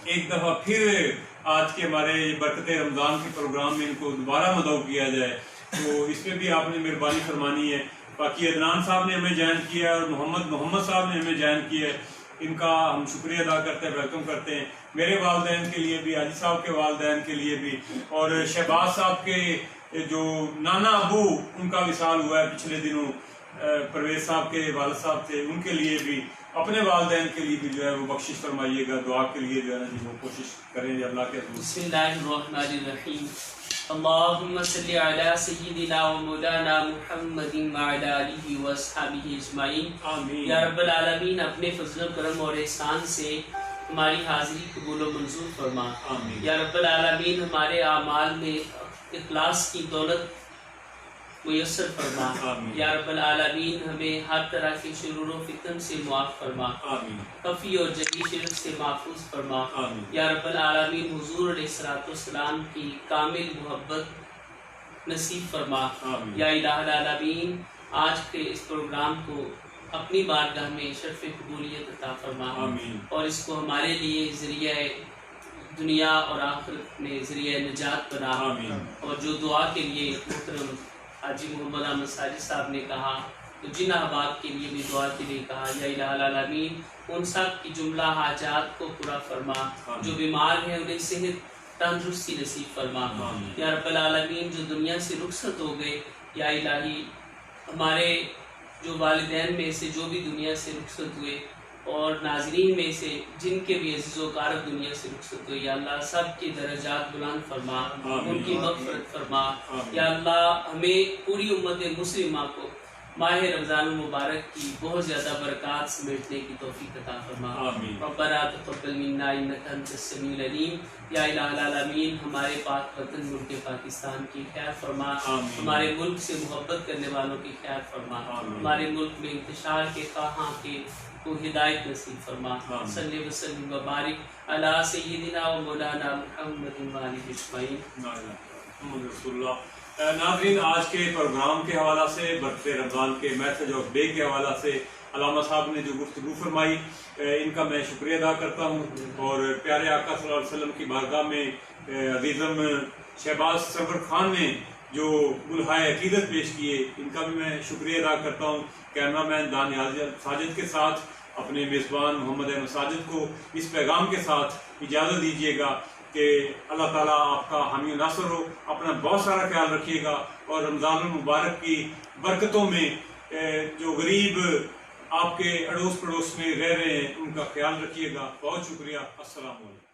एक दफ़ा फिर आज के हमारे बरकत रमज़ान के प्रोग्राम में इनको दोबारा मदऊ किया जाए, तो इस पर भी आपने मेहरबानी फरमानी है। बाकी अदनान साहब ने हमें ज्वाइन किया और मोहम्मद साहब ने हमें ज्वाइन किया है, इनका हम शुक्रिया अदा करते हैं, वेलकम करते हैं। मेरे वालिदैन के लिए भी, हाजी साहब के वालिदैन के लिए भी, और शहबाज साहब के जो नाना अबू उनका विसाल हुआ है पिछले दिनों, परवेज साहब के वालिद साहब थे, उनके लिए भी, अपने वालिदैन के लिए भी जो है वो बख्शिश फरमाइएगा। दुआ के लिए जो है ना जी वो कोशिश करेंगे अल्लाह के।
बिस्मिल्लाहिर्रहमानिर्रहीम। अल्लाहुम्मा सल्लि अला सय्यिदिना व मौलाना मुहम्मदिन व अला आलिहि व अस्हाबिहि अजमाइन।
आमीन।
या रब्बल आलमीन, अपने फज़ल करम और एहसान से हमारी हाजिरी कबूल व मंजूर फरमा।
आमीन।
या रब्बल आलमीन, हमारे आमाल में इखलास की दौलत मुयस्सर फरमा।
आमीन।
या रब्बल आलमीन, हमें हर तरह के शुरूर व फितन से मुआफ़ फरमा।
आमीन।
खफी और जली शिरक से महफूज फरमा।
आमीन।
या रब्बल आलमीन, हुजूर अलैहिस्सलाम की कामिल मोहब्बत नसीब फरमा।
आमीन।
या इलाहुल आलमीन, आज के इस प्रोग्राम को अपनी बारगाह में शर्फ कबूलियत अता फरमा।
आमीन।
और इसको हमारे लिए ज़रिया दुनिया और आखिरत में ज़रिया निजात बना।
आमीन।
और जो दुआ के लिए मोहतरम हाजी मोहम्मद अहमद साजिद साहब ने कहा तो जिन अहबाब के लिए भी दुआ के लिए कहा, या इलाहुल आलमीन उन सब की जुमला हाजात को पूरा फरमा, जो बीमार हैं उन्हें सेहत तंदुरुस्ती नसीब फरमा। या रब्बल आलमीन जो दुनिया से रुखसत हो गए, या इलाही हमारे जो वालिदैन में से जो भी दुनिया से रुखसत हुए और नाज़रीन में से जिनके भी अज़ीज़ व कारब दुनिया से रुखसत हुए, या अल्लाह सब के दर्जात बुलंद फरमा, उनकी मग़फ़िरत फरमा। या अल्लाह हमें पूरी उम्मत मुस्लिमा को माह रमज़ान मुबारक की बहुत ज़्यादा बरक़ात समेटने की तौफ़ीक़ अता फरमा। रब्बना तक़ब्बल मिन्ना इन्नका अंतस समीउल अलीम। या इलाहुल आलमीन हमारे पाक वतन मुल्क पाकिस्तान की खैर फरमा, हमारे मुल्क से मोहब्बत करने वालों की खैर फरमा, हमारे मुल्क में इंतशार के ख़ाहाँ के को हिदायत नसीब फरमा। सल्लि व सल्लिम व बारिक अला सय्यिदिना व मौलाना मुहम्मदिन व आलिहि अजमईन।
नाज़रीन, आज के प्रोग्राम के हवाला से, बरते रमज़ान के मैसेज ऑफ डे के हवाला से अल्लामा साहब ने जो गुफ्तगू फरमाई, इनका मैं शुक्रिया अदा करता हूँ। और प्यारे आका सल्लल्लाहु अलैहि वसल्लम की बारगाह में अज़ीज़म शहबाज सरवर खान ने जो गुलहाए अकीदत पेश किए, इनका भी मैं शुक्रिया अदा करता हूँ। कैमरामैन दानियाल साजिद के साथ अपने मेज़बान मोहम्मद अहमद साजिद को इस पैगाम के साथ इजाज़त दीजिएगा कि अल्लाह ताला आपका हामी नासर हो। अपना बहुत सारा ख्याल रखिएगा और रमज़ान मुबारक की बरकतों में जो गरीब आपके अड़ोस पड़ोस में रह रहे हैं उनका ख्याल रखिएगा। बहुत शुक्रिया। अस्सलाम वालेकुम।